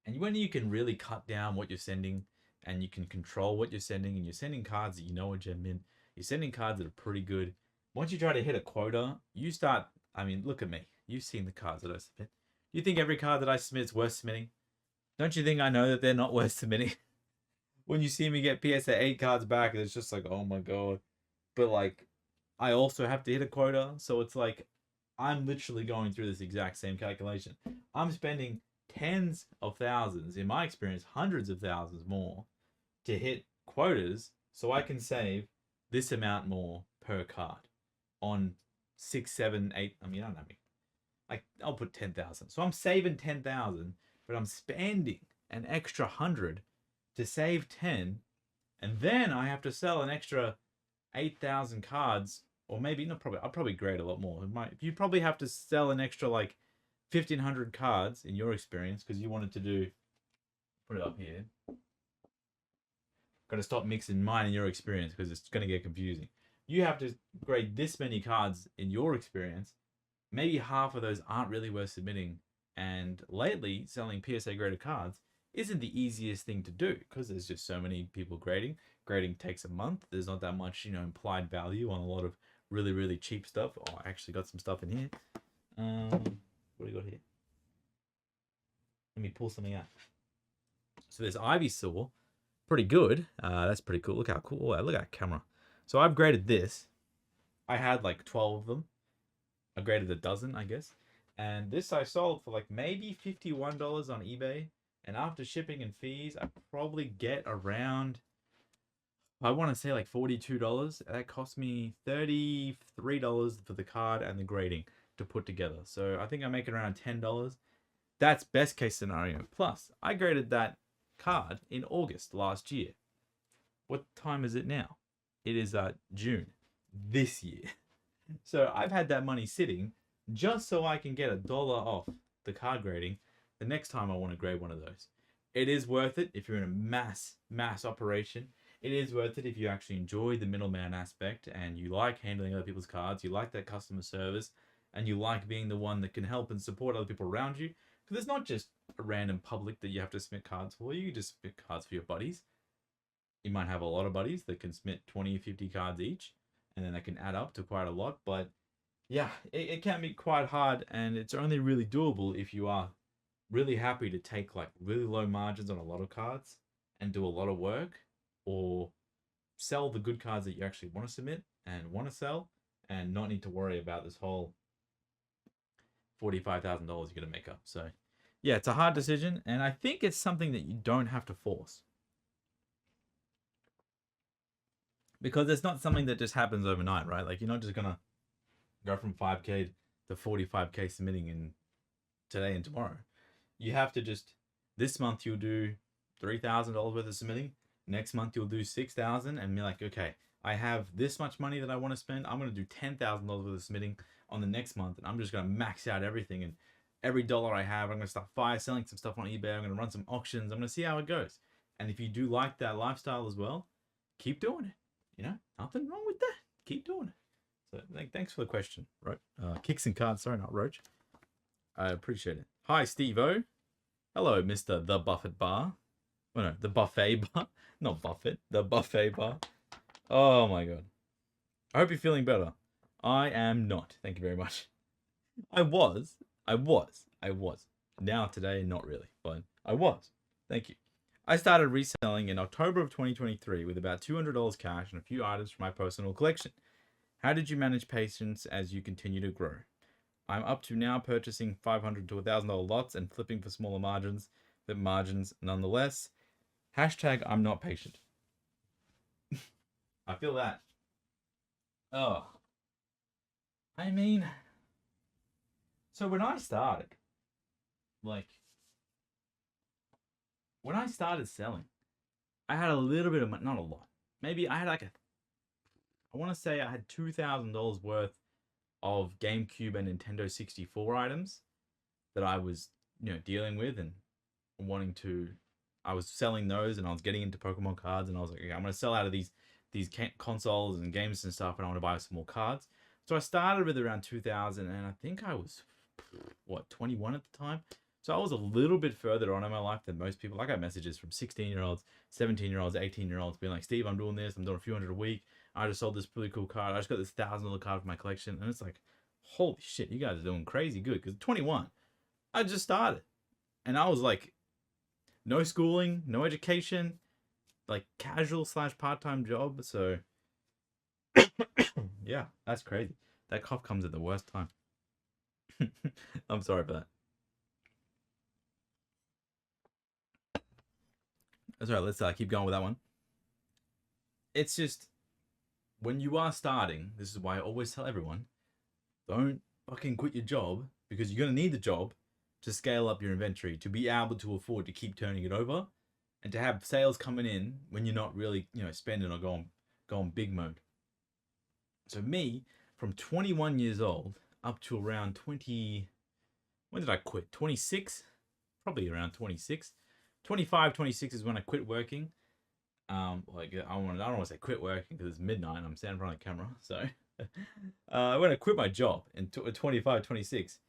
And when you can really cut down what you're sending and you can control what you're sending and you're sending cards that you know are genuine, you're sending cards that are pretty good. Once you try to hit a quota, you start, I mean, look at me. You've seen the cards that I submit. You think every card that I submit is worth submitting? Don't you think I know that they're not worth submitting? When you see me get PSA 8 cards back, it's just like, oh my god. But like, I also have to hit a quota, so it's like, I'm literally going through this exact same calculation. I'm spending tens of thousands, in my experience, hundreds of thousands more to hit quotas so I can save this amount more per card on 6, 7, 8. I mean, I don't know. Like, I'll put 10,000. So I'm saving 10,000, but I'm spending an extra 100 to save 10, and then I have to sell an extra 8,000 cards, or maybe not. Probably I'll probably grade a lot more. You probably have to sell an extra like 1,500 cards in your experience because you wanted to do. Put it up here. Got to stop mixing mine and your experience because it's going to get confusing. You have to grade this many cards in your experience. Maybe half of those aren't really worth submitting. And lately, selling PSA graded cards isn't the easiest thing to do because there's just so many people grading. Grading takes a month. There's not that much, implied value on a lot of really, really cheap stuff. Oh, I actually got some stuff in here. What do we got here? Let me pull something out. So there's Ivysaur. Pretty good. That's pretty cool. Look how cool. Look at that camera. So I've graded this. I had like 12 of them. I graded a dozen, I guess. And this I sold for like maybe $51 on eBay. And after shipping and fees, I probably get around, I want to say like $42. That cost me $33 for the card and the grading to put together. So I think I make it around $10. That's best case scenario. Plus, I graded that card in August last year. What time is it now? It is June this year. So I've had that money sitting just so I can get $1 off the card grading the next time I want to grade one of those. It is worth it if you're in a mass operation. It is worth it if you actually enjoy the middleman aspect and you like handling other people's cards, you like that customer service, and you like being the one that can help and support other people around you. Because it's not just a random public that you have to submit cards for. You can just submit cards for your buddies. You might have a lot of buddies that can submit 20 or 50 cards each, and then that can add up to quite a lot. But yeah, it can be quite hard, and it's only really doable if you are really happy to take like really low margins on a lot of cards and do a lot of work, or sell the good cards that you actually want to submit and want to sell, and not need to worry about this whole $45,000 you're going to make up. So yeah, it's a hard decision, and I think it's something that you don't have to force, because it's not something that just happens overnight, right? Like, you're not just gonna go from 5K to 45K submitting in today and tomorrow. You have to just, this month you'll do $3,000 worth of submitting. Next month you'll do $6,000, and be like, okay, I have this much money that I want to spend. I'm gonna do $10,000 worth of submitting on the next month, and I'm just gonna max out everything. And every dollar I have, I'm gonna start fire selling some stuff on eBay. I'm gonna run some auctions. I'm gonna see how it goes. And if you do like that lifestyle as well, keep doing it. You know, nothing wrong with that. Keep doing it. So thanks for the question, Roach. Kicks and cards, sorry, not Roach. I appreciate it. Hi, Steve-O. Hello, Mr. The Buffett Bar. Oh no, the Buffet Bar. Not Buffett, the Buffet Bar. Oh my god. I hope you're feeling better. I am not. Thank you very much. I was. Now today, not really, but I was. Thank you. I started reselling in October of 2023 with about $200 cash and a few items from my personal collection. How did you manage patience as you continue to grow? I'm up to now purchasing $500 to $1,000 lots and flipping for smaller margins, but margins nonetheless. Hashtag I'm not patient. I feel that. Oh. I mean, so when I started selling, I had a little bit of money, not a lot. Maybe I had I want to say I had $2,000 worth of GameCube and Nintendo 64 items that I was, dealing with and I was selling those, and I was getting into Pokemon cards, and I was like, okay, I'm going to sell out of these consoles and games and stuff, and I want to buy some more cards. So I started with around 2,000, and I think I was, 21 at the time? So I was a little bit further on in my life than most people. I got messages from 16-year-olds, 17-year-olds, 18-year-olds being like, Steve, I'm doing this. I'm doing a few hundred a week. I just sold this really cool card. I just got this $1,000 card for my collection. And it's like, holy shit, you guys are doing crazy good. Because 21, I just started. And I was like, no schooling, no education, like casual / part-time job. So yeah, that's crazy. That cough comes at the worst time. I'm sorry for that. That's all right. Let's keep going with that one. It's just, when you are starting, this is why I always tell everyone, don't fucking quit your job, because you're going to need the job to scale up your inventory, to be able to afford to keep turning it over, and to have sales coming in when you're not really, spending or going big mode. So me, from 21 years old up to around 20, when did I quit? 26? Probably around 26. 25, 26 is when I quit working. I don't want to say quit working because it's midnight and I'm standing in front of the camera. So when I quit my job in 25, 26,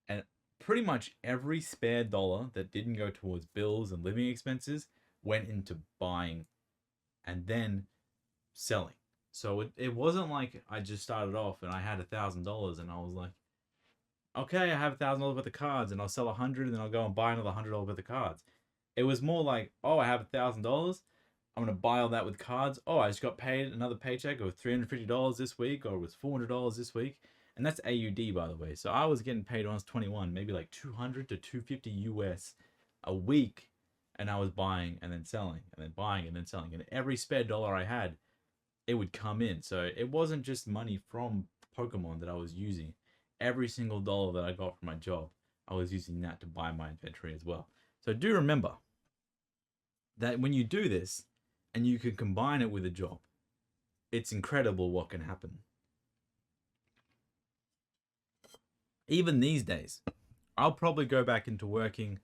and pretty much every spare dollar that didn't go towards bills and living expenses went into buying and then selling. So it wasn't like I just started off and I had $1,000 and I was like, okay, I have $1,000 worth of cards and I'll sell 100 and then I'll go and buy another $100 worth of cards. It was more like, oh, I have $1,000. I'm going to buy all that with cards. Oh, I just got paid another paycheck of $350 this week, or it was $400 this week. And that's AUD, by the way. So I was getting paid when I was 21, maybe like 200 to 250 US a week. And I was buying and then selling and then buying and then selling. And every spare dollar I had, it would come in. So it wasn't just money from Pokemon that I was using. Every single dollar that I got from my job I was using that to buy my inventory as well. So do remember that when you do this and you can combine it with a job, it's incredible what can happen. Even these days, I'll probably go back into working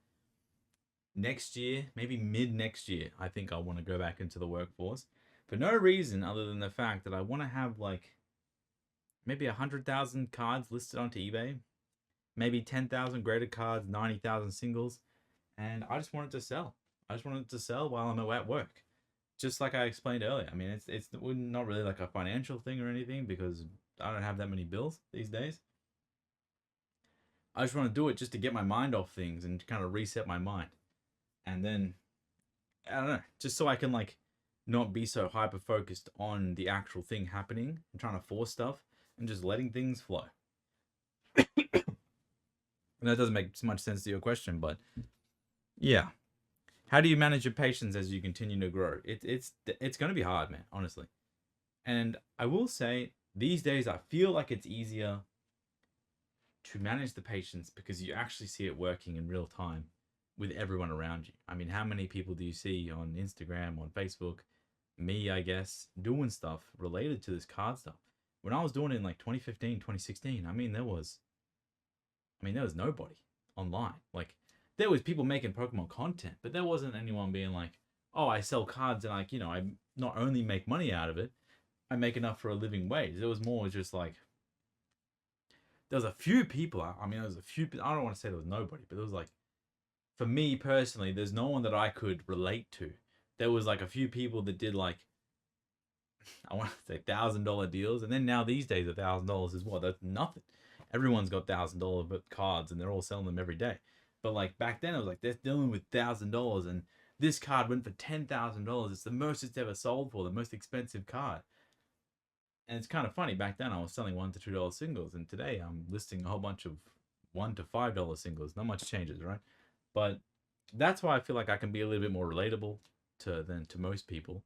next year, maybe mid next year. I think I want to go back into the workforce for no reason other than the fact that I want to have like maybe 100,000 cards listed onto eBay, maybe 10,000 graded cards, 90,000 singles, and I just want it to sell. I just want it to sell while I'm at work. Just like I explained earlier. I mean, it's not really like a financial thing or anything because I don't have that many bills these days. I just want to do it just to get my mind off things and kind of reset my mind. And then, I don't know, just so I can like not be so hyper focused on the actual thing happening and trying to force stuff and just letting things flow. And that doesn't make so much sense to your question, but yeah. How do you manage your patience as you continue to grow? It's going to be hard, man, honestly. And I will say, these days I feel like it's easier to manage the patience because you actually see it working in real time with everyone around you. I mean, how many people do you see on Instagram, on Facebook, me, I guess, doing stuff related to this card stuff? When I was doing it in like 2015, 2016, I mean, there was nobody online. Like, there was people making Pokemon content, but there wasn't anyone being like, oh, I sell cards and like, I not only make money out of it, I make enough for a living wage. It was more just like, there was a few people. I mean, there was a few, I don't want to say there was nobody, but there was like, for me personally, there's no one that I could relate to. There was like a few people that did like, I want to say $1,000 deals. And then now these days, $1,000 is what? That's nothing. Everyone's got $1,000 cards and they're all selling them every day. But like back then, it was like they're dealing with $1,000, and this card went for $10,000. It's the most it's ever sold for, the most expensive card. And it's kind of funny. Back then, I was selling $1 to $2 singles, and today I'm listing a whole bunch of $1 to $5 singles. Not much changes, right? But that's why I feel like I can be a little bit more relatable to most people,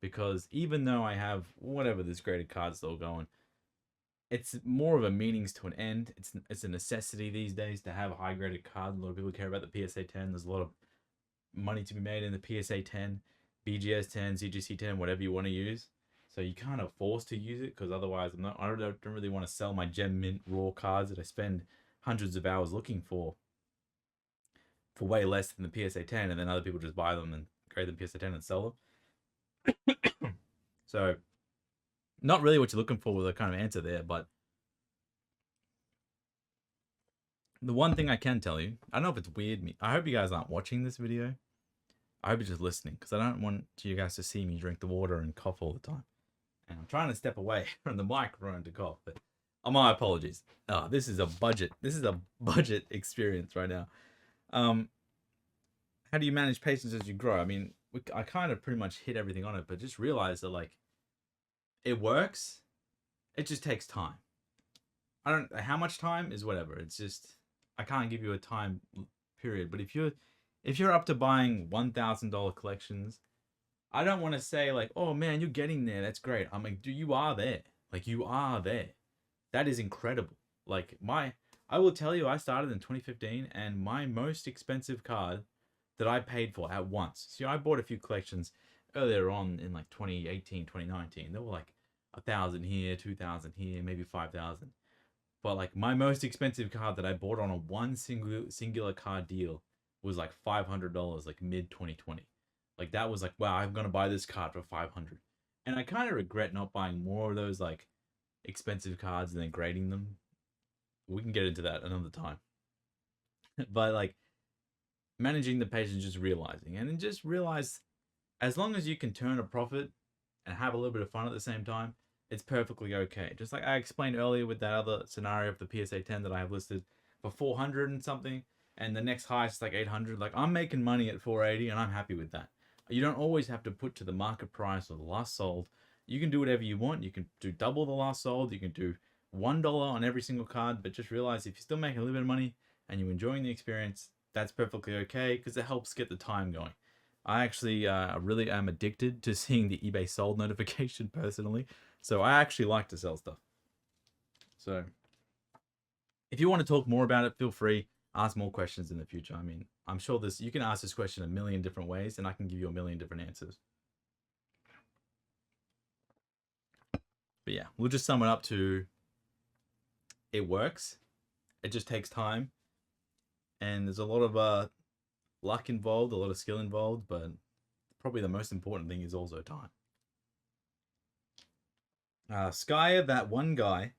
because even though I have whatever this graded card still going, it's more of a meanings to an end. It's a necessity these days to have a high graded card. A lot of people care about the PSA 10. There's a lot of money to be made in the PSA 10, BGS 10, CGC 10, whatever you want to use. So you kind of forced to use it because otherwise I don't really want to sell my Gem Mint raw cards that I spend hundreds of hours looking for way less than the PSA 10, and then other people just buy them and grade them PSA 10 and sell them. So not really what you're looking for with a kind of answer there, but the one thing I can tell you, I don't know if it's weird. I hope you guys aren't watching this video. I hope you're just listening, because I don't want you guys to see me drink the water and cough all the time. And I'm trying to step away from the microphone to cough, but my apologies. This is a budget experience right now. How do you manage patience as you grow? I mean, I kind of pretty much hit everything on it, but just realize that like, it works. It just takes time. I don't know how much time is whatever. It's just, I can't give you a time period. But if you're up to buying $1,000 collections, I don't want to say like, oh man, you're getting there. That's great. I'm like, dude, you are there. Like, you are there. That is incredible. Like I will tell you, I started in 2015, and my most expensive card that I paid for at once. See, I bought a few collections earlier on in like 2018, 2019. They were like 1,000 here, 2,000 here, maybe 5,000. But like my most expensive card that I bought on a one singular card deal was like $500, like mid 2020. Like that was like, wow, I'm gonna buy this card for 500. And I kind of regret not buying more of those like expensive cards and then grading them. We can get into that another time. But like managing the patience, just realizing, and then just realize, as long as you can turn a profit and have a little bit of fun at the same time, it's perfectly okay. Just like I explained earlier with that other scenario of the PSA 10 that I have listed for 400 and something, and the next highest is like 800. Like, I'm making money at 480 and I'm happy with that. You don't always have to put to the market price or the last sold. You can do whatever you want. You can do double the last sold. You can do $1 on every single card, but just realize if you're still making a little bit of money and you're enjoying the experience, that's perfectly okay, because it helps get the time going. I actually really am addicted to seeing the eBay sold notification personally. So I actually like to sell stuff. So if you want to talk more about it, feel free. ask more questions in the future. I mean, I'm sure this you can ask this question a million different ways, and I can give you a million different answers. But yeah, we'll just sum it up to it works. It just takes time, and there's a lot of luck involved, a lot of skill involved, but probably the most important thing is also time. Skya, that one guy.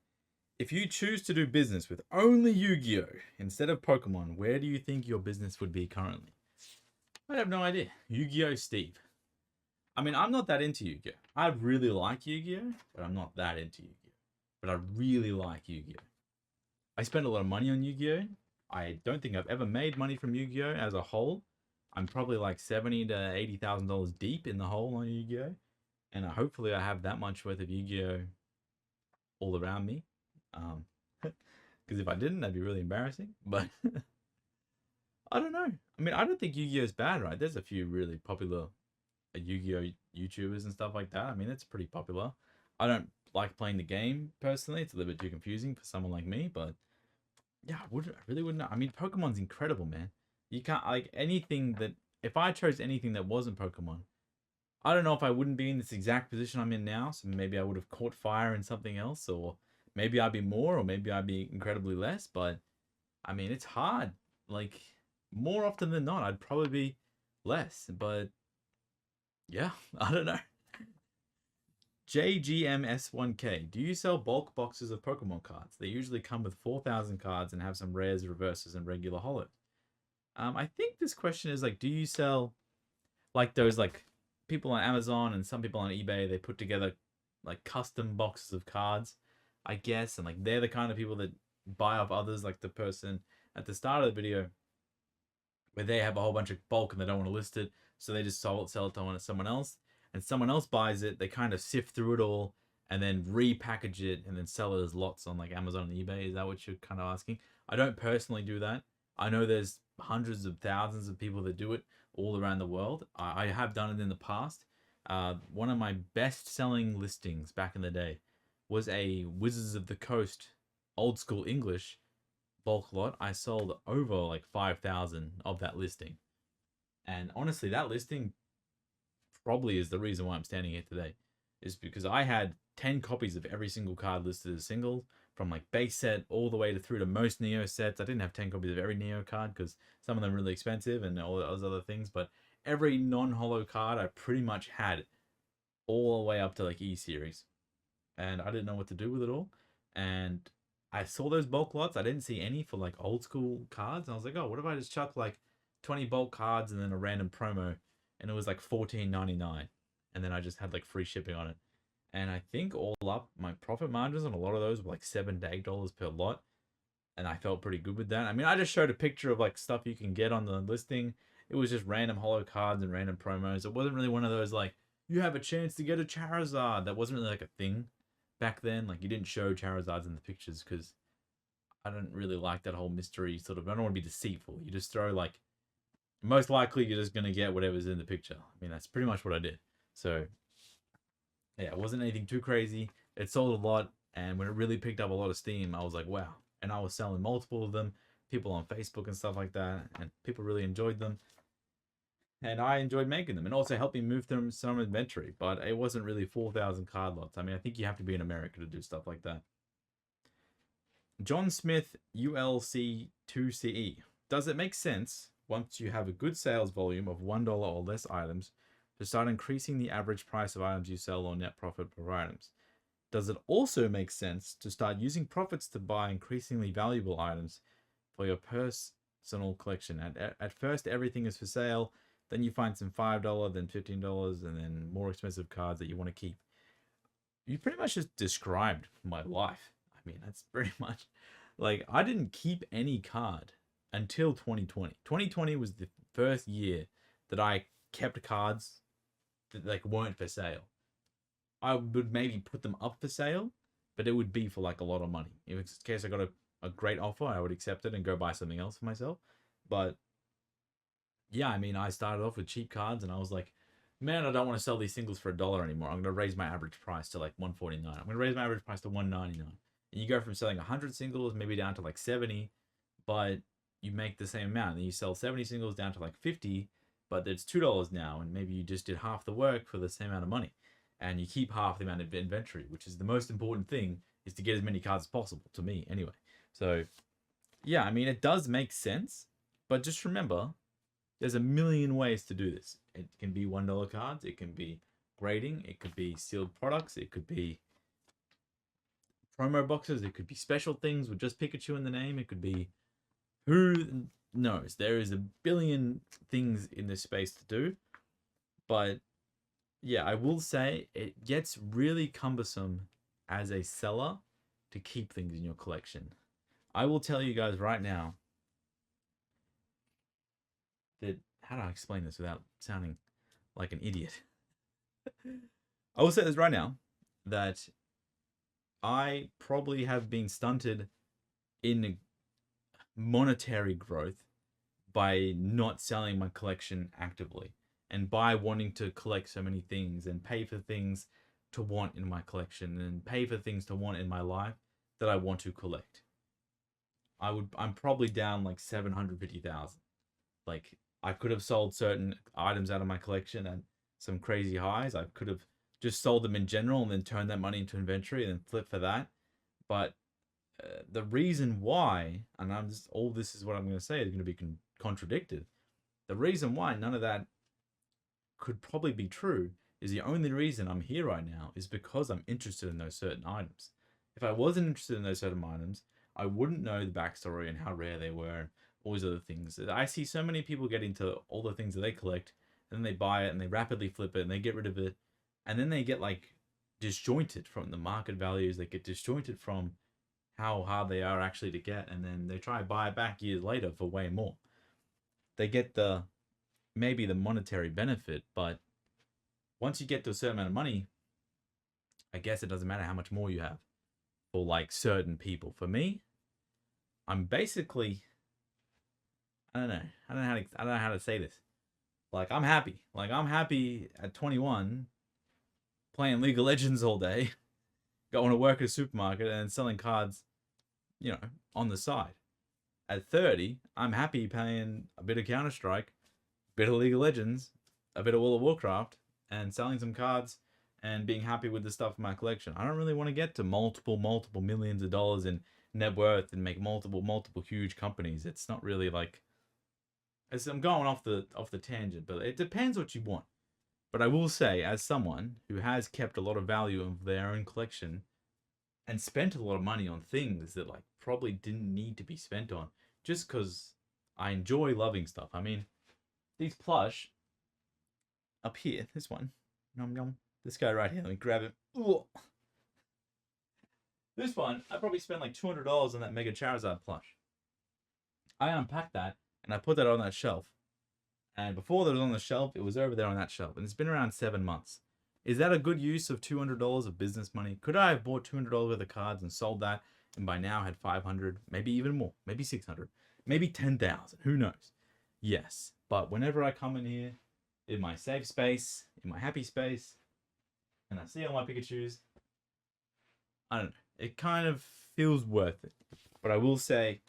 If you choose to do business with only Yu-Gi-Oh instead of Pokemon, where do you think your business would be currently? I have no idea. Yu-Gi-Oh Steve. I mean, I'm not that into Yu-Gi-Oh. I really like Yu-Gi-Oh, but I'm not that into Yu-Gi-Oh. But I really like Yu-Gi-Oh. I spend a lot of money on Yu-Gi-Oh. I don't think I've ever made money from Yu-Gi-Oh as a whole. I'm probably like $70,000 to $80,000 deep in the hole on Yu-Gi-Oh, and hopefully I have that much worth of Yu-Gi-Oh all around me. Because if I didn't, that'd be really embarrassing. But I don't know. I mean, I don't think Yu-Gi-Oh is bad, right? There's a few really popular Yu-Gi-Oh YouTubers and stuff like that. I mean, it's pretty popular. I don't like playing the game personally. It's a little bit too confusing for someone like me. But yeah, I really wouldn't know. I mean, Pokemon's incredible, man. You can't like anything that. If I chose anything that wasn't Pokemon, I don't know if I wouldn't be in this exact position I'm in now. So maybe I would have caught fire in something else, or maybe I'd be more, or maybe I'd be incredibly less. But I mean, it's hard. Like more often than not, I'd probably be less. But yeah, I don't know. JGMS1K. Do you sell bulk boxes of Pokemon cards? They usually come with 4,000 cards and have some rares, reverses, and regular holos. I think this question is like, do you sell like those like people on Amazon and some people on eBay? They put together like custom boxes of cards, I guess, and like they're the kind of people that buy off others, like the person at the start of the video where they have a whole bunch of bulk and they don't want to list it, so they just sell it to someone else, and someone else buys it. They kind of sift through it all and then repackage it and then sell it as lots on like Amazon and eBay. Is that what you're kind of asking? I don't personally do that. I know there's hundreds of thousands of people that do it all around the world. I have done it in the past. One of my best-selling listings back in the day was a Wizards of the Coast old school English bulk lot. I sold over like 5,000 of that listing. And honestly, that listing probably is the reason why I'm standing here today, is because I had 10 copies of every single card listed as single, from like base set all the way to through to most Neo sets. I didn't have 10 copies of every Neo card because some of them are really expensive and all those other things, but every non-holo card I pretty much had all the way up to like E series. And I didn't know what to do with it all. And I saw those bulk lots. I didn't see any for like old school cards. And I was like, oh, what if I just chuck like 20 bulk cards and then a random promo? And it was like $14.99. And then I just had like free shipping on it. And I think all up, my profit margins on a lot of those were like $7 to $8 per lot. And I felt pretty good with that. I mean, I just showed a picture of like stuff you can get on the listing. It was just random holo cards and random promos. It wasn't really one of those like, you have a chance to get a Charizard. That wasn't really like a thing back then. Like, you didn't show Charizards in the pictures because I don't really like that whole mystery sort of. I don't want to be deceitful. You just throw like, most likely you're just gonna get whatever's in the picture. I mean, that's pretty much what I did. So yeah, it wasn't anything too crazy. It sold a lot, and when it really picked up a lot of steam, I was like, wow. And I was selling multiple of them, people on Facebook and stuff like that, and people really enjoyed them. And I enjoyed making them, and also helped me move them some inventory. But it wasn't really 4,000 card lots. I mean, I think you have to be in America to do stuff like that. John Smith, ULC2CE. Does it make sense, once you have a good sales volume of $1 or less items, to start increasing the average price of items you sell or net profit per items? Does it also make sense to start using profits to buy increasingly valuable items for your personal collection? At first, everything is for sale. Then you find some $5, then $15, and then more expensive cards that you want to keep. You pretty much just described my life. I mean, that's pretty much like, I didn't keep any card until 2020. 2020 was the first year that I kept cards that like weren't for sale. I would maybe put them up for sale, but it would be for like a lot of money. In case I got a great offer, I would accept it and go buy something else for myself. But yeah, I mean, I started off with cheap cards and I was like, man, I don't want to sell these singles for $1 anymore. I'm going to raise my average price to like $149. I'm going to raise my average price to $199. And you go from selling 100 singles maybe down to like 70, but you make the same amount, and you sell 70 singles down to like 50, but it's $2 now, and maybe you just did half the work for the same amount of money, and you keep half the amount of inventory, which is the most important thing, is to get as many cards as possible, to me anyway. So yeah, I mean, it does make sense, but just remember, there's a million ways to do this. It can be $1 cards, it can be grading, it could be sealed products, it could be promo boxes, it could be special things with just Pikachu in the name, it could be, who knows? There is a billion things in this space to do, but yeah, I will say it gets really cumbersome as a seller to keep things in your collection. I will tell you guys right now that, how do I explain this without sounding like an idiot? I will say this right now, that I probably have been stunted in monetary growth by not selling my collection actively, and by wanting to collect so many things and pay for things to want in my collection and pay for things to want in my life that I want to collect. I'm probably down like 750,000. Like, I could have sold certain items out of my collection at some crazy highs. I could have just sold them in general and then turned that money into inventory and then flip for that. But the reason why, and all this is what I'm going to say is going to be contradicted. The reason why none of that could probably be true is the only reason I'm here right now is because I'm interested in those certain items. If I wasn't interested in those certain items, I wouldn't know the backstory and how rare they were, all these other things. I see so many people get into all the things that they collect, and then they buy it and they rapidly flip it and they get rid of it, and then they get like disjointed from the market values. They get disjointed from how hard they are actually to get, and then they try to buy it back years later for way more. They get maybe the monetary benefit, but once you get to a certain amount of money, I guess it doesn't matter how much more you have for like certain people. For me, I'm basically, I don't know how to say this. Like, I'm happy. Like, I'm happy at 21 playing League of Legends all day, going to work at a supermarket and selling cards, on the side. At 30, I'm happy playing a bit of Counter-Strike, a bit of League of Legends, a bit of World of Warcraft, and selling some cards and being happy with the stuff in my collection. I don't really want to get to multiple millions of dollars in net worth and make multiple huge companies. It's not really like, I'm going off the tangent, but it depends what you want. But I will say, as someone who has kept a lot of value of their own collection and spent a lot of money on things that like probably didn't need to be spent on, just because I enjoy loving stuff. I mean, these plush up here, this one, nom nom, this guy right here, let me grab it. Ooh. This one, I probably spent like $200 on that Mega Charizard plush. I unpacked that and I put that on that shelf. And before that was on the shelf, it was over there on that shelf. And it's been around 7 months. Is that a good use of $200 of business money? Could I have bought $200 worth of cards and sold that, and by now had 500, maybe even more, maybe 600, maybe 10,000? Who knows? Yes. But whenever I come in here, in my safe space, in my happy space, and I see all my Pikachus, I don't know. It kind of feels worth it. But I will say,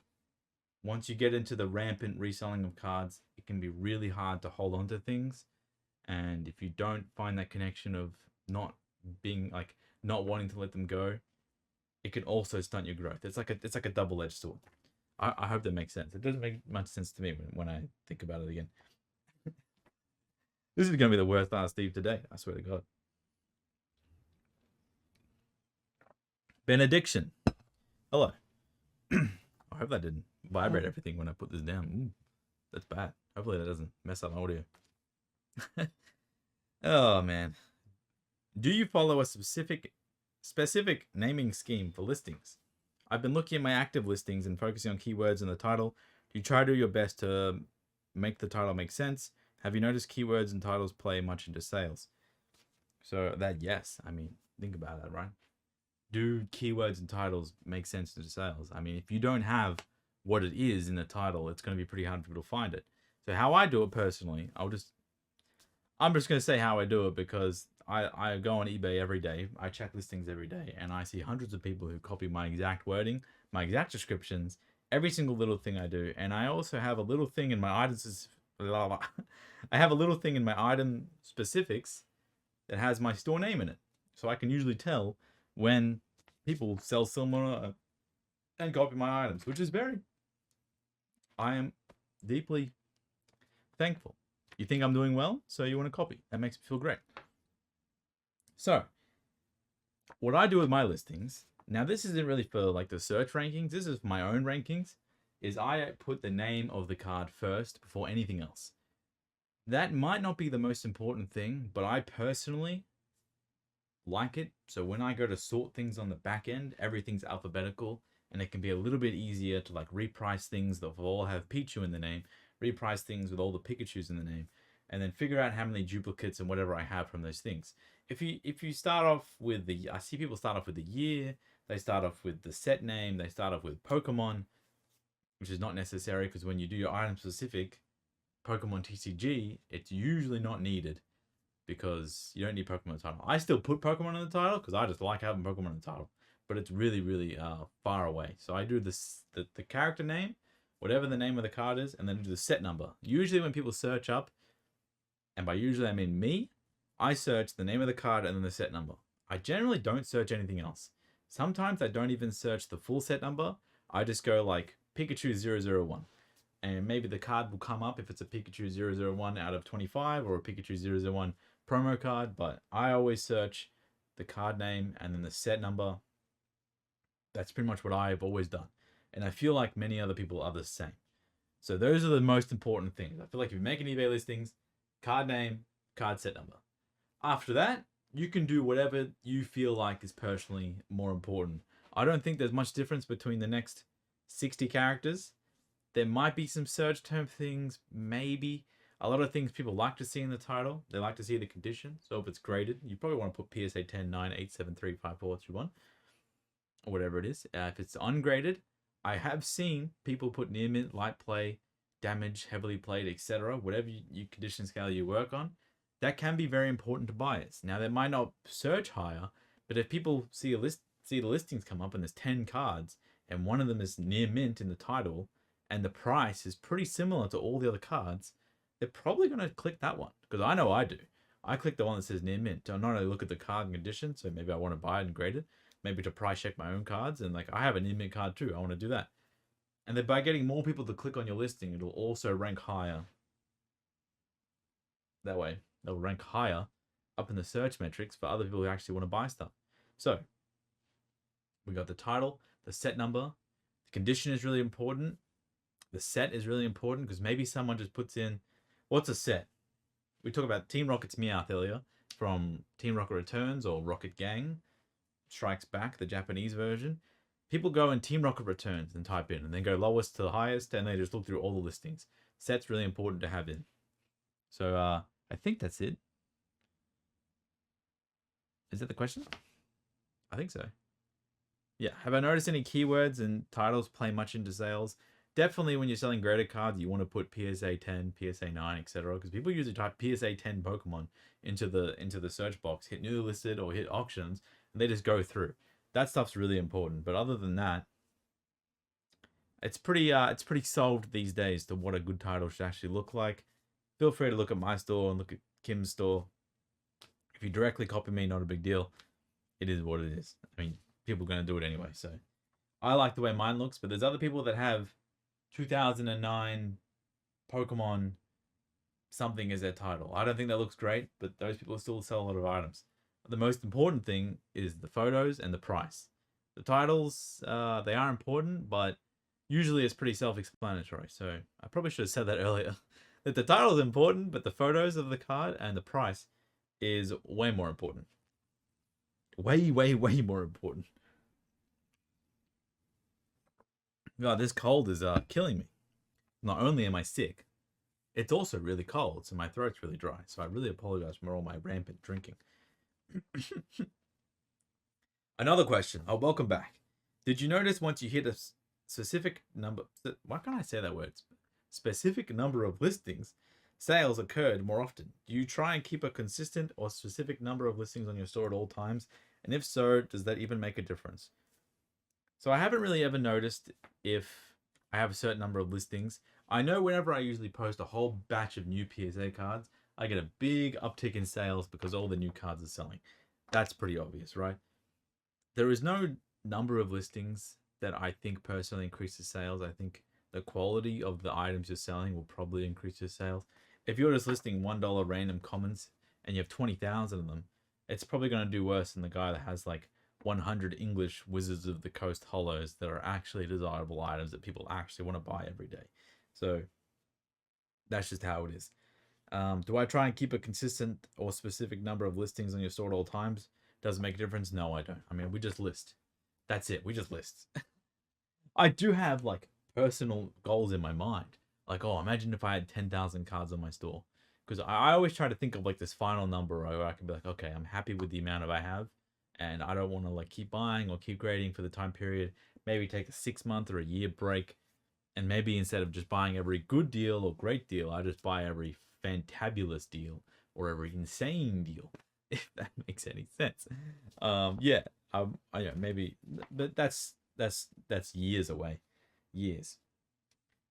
once you get into the rampant reselling of cards, it can be really hard to hold on to things. And if you don't find that connection of not being like, not wanting to let them go, it can also stunt your growth. It's like a double-edged sword. I hope that makes sense. It doesn't make much sense to me when I think about it again. This is going to be the worst Ask Steve today, I swear to God. Benediction. Hello. I hope that didn't vibrate everything when I put this down. Ooh, that's bad. Hopefully that doesn't mess up my audio. Oh, man. Do you follow a specific naming scheme for listings? I've been looking at my active listings and focusing on keywords in the title. Do you try to do your best to make the title make sense? Have you noticed keywords and titles play much into sales? So that, yes. I mean, think about that, right? Do keywords and titles make sense into sales? I mean, if you don't have what it is in the title, it's going to be pretty hard for people to find it. So how I do it personally, I'm just going to say how I do it, because I go on eBay every day. I check listings every day, and I see hundreds of people who copy my exact wording, my exact descriptions, every single little thing I do. And I also have a little thing in my items. I have a little thing in my item specifics that has my store name in it. So I can usually tell when people sell similar and copy my items, which is I am deeply thankful. You think I'm doing well, so you want to copy. That makes me feel great. So, what I do with my listings, now this isn't really for like the search rankings, this is my own rankings, is I put the name of the card first before anything else. That might not be the most important thing, but I personally like it. So when I go to sort things on the back end, everything's alphabetical, and it can be a little bit easier to like reprice things that all have Pichu in the name, reprice things with all the Pikachus in the name, and then figure out how many duplicates and whatever I have from those things. If you start off with I see people start off with the year, they start off with the set name, they start off with Pokemon, which is not necessary because when you do your item specific Pokemon TCG, it's usually not needed because you don't need Pokemon in the title. I still put Pokemon in the title because I just like having Pokemon in the title, but it's really, really far away. So I do the character name, whatever the name of the card is, and then do the set number. Usually when people search up, and by usually I mean me, I search the name of the card and then the set number. I generally don't search anything else. Sometimes I don't even search the full set number. I just go like Pikachu 001. And maybe the card will come up if it's a Pikachu 001 out of 25 or a Pikachu 001 promo card. But I always search the card name and then the set number. That's pretty much what I've always done. And I feel like many other people are the same. So those are the most important things. I feel like if you're making eBay listings, card name, card set number. After that, you can do whatever you feel like is personally more important. I don't think there's much difference between the next 60 characters. There might be some search term things, maybe. A lot of things people like to see in the title. They like to see the condition. So if it's graded, you probably want to put PSA 10, 9, 8, 7, 3, 5, 4, 3, 1, or whatever it is. If it's ungraded, I have seen people put near mint, light play, damage, heavily played, etc. Whatever you condition scale you work on, that can be very important to buyers. Now, they might not search higher, but if people see the listings come up and there's 10 cards, and one of them is near mint in the title, and the price is pretty similar to all the other cards, they're probably going to click that one. Because I know I do. I click the one that says near mint to not only look at the card and condition, so maybe I want to buy it and grade it, maybe to price check my own cards, and like I have a near mint card too, I want to do that. And then by getting more people to click on your listing, it'll also rank higher. That way, they'll rank higher up in the search metrics for other people who actually want to buy stuff. So, we got the title, the set number, the condition is really important. The set is really important because maybe someone just puts in, what's a set? We talked about Team Rocket's Meowth earlier from Team Rocket Returns or Rocket Gang Strikes Back, the Japanese version. People go in Team Rocket Returns and type in and then go lowest to the highest and they just look through all the listings. Set's really important to have in. So I think that's it. Is that the question? I think so. Yeah. Have I noticed any keywords and titles play much into sales? Definitely when you're selling graded cards, you want to put PSA 10, PSA 9, etc. Because people usually type PSA 10 Pokemon into the search box, hit newly listed or hit auctions, and they just go through. That stuff's really important. But other than that, it's pretty solved these days to what a good title should actually look like. Feel free to look at my store and look at Kim's store. If you directly copy me, not a big deal. It is what it is. I mean, people are going to do it anyway. So I like the way mine looks, but there's other people that have 2009 Pokemon something as their title. I don't think that looks great, but those people still sell a lot of items. The most important thing is the photos and the price. The titles, they are important, but usually it's pretty self-explanatory. So I probably should have said that earlier. That the title is important, but the photos of the card and the price is way more important. Way, way, way more important. God, this cold is killing me. Not only am I sick, it's also really cold, so my throat's really dry. So I really apologize for all my rampant drinking. Another question. Oh, welcome back. Did you notice once you hit a specific number... Why can't I say that word? Specific number of listings, sales occurred more often. Do you try and keep a consistent or specific number of listings on your store at all times? And if so, does that even make a difference? So I haven't really ever noticed if I have a certain number of listings. I know whenever I usually post a whole batch of new PSA cards, I get a big uptick in sales because all the new cards are selling. That's pretty obvious, right? There is no number of listings that I think personally increases sales. I think the quality of the items you're selling will probably increase your sales. If you're just listing $1 random commons and you have 20,000 of them, it's probably going to do worse than the guy that has like 100 English Wizards of the Coast holos that are actually desirable items that people actually want to buy every day. So that's just how it is. Do I try and keep a consistent or specific number of listings on your store at all times? Does it make a difference? No, I don't. I mean, we just list. That's it. We just list. I do have like personal goals in my mind. Like, oh, imagine if I had 10,000 cards on my store. Because I always try to think of like this final number where I can be like, okay, I'm happy with the amount of I have. And I don't want to like keep buying or keep grading for the time period. Maybe take a 6 month or a year break. And maybe instead of just buying every good deal or great deal, I just buy every fantabulous deal or every insane deal, if that makes any sense. Yeah, yeah, maybe, but that's years away, years.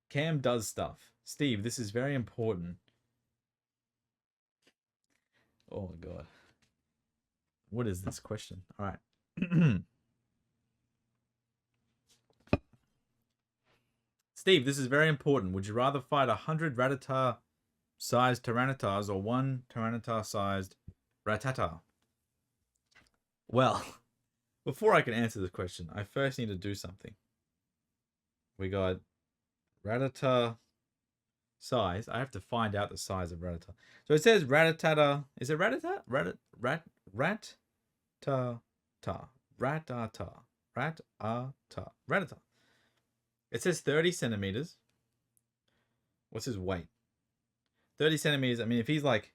Cam does stuff. Steve, this is very important. Oh my god, what is this question? All right. Steve, this is very important. Would you rather fight 100 Rattata-sized Tyranitars or one Tyranitar-sized Rattata? Well, before I can answer this question, I first need to do something. We got Rattata size. I have to find out the size of Rattata. So it says Rattata. Is it Rattata? Rattata. Rattata. It says 30 centimeters. What's his weight? 30 centimeters. I mean, if he's like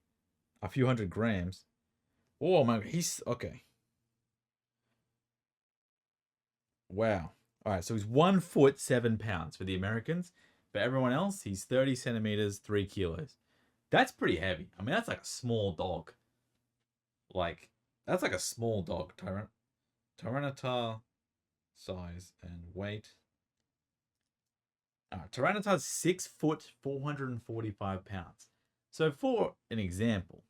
a few hundred grams. Oh my god, he's okay. Wow. All right, so he's 1 foot 7 pounds for the Americans. For everyone else, he's 30 centimeters, 3 kilos. That's pretty heavy. I mean, that's like a small dog. Like, that's like a small dog. Tyranitar size and weight. Tyranitar's 6 foot, 445 pounds. So for an example,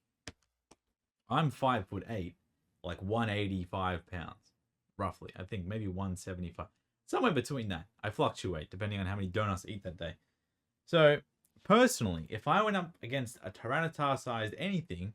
I'm 5'8", like 185 pounds, roughly. I think maybe 175, somewhere between that. I fluctuate depending on how many donuts I eat that day. So personally, if I went up against a Tyranitar-sized anything,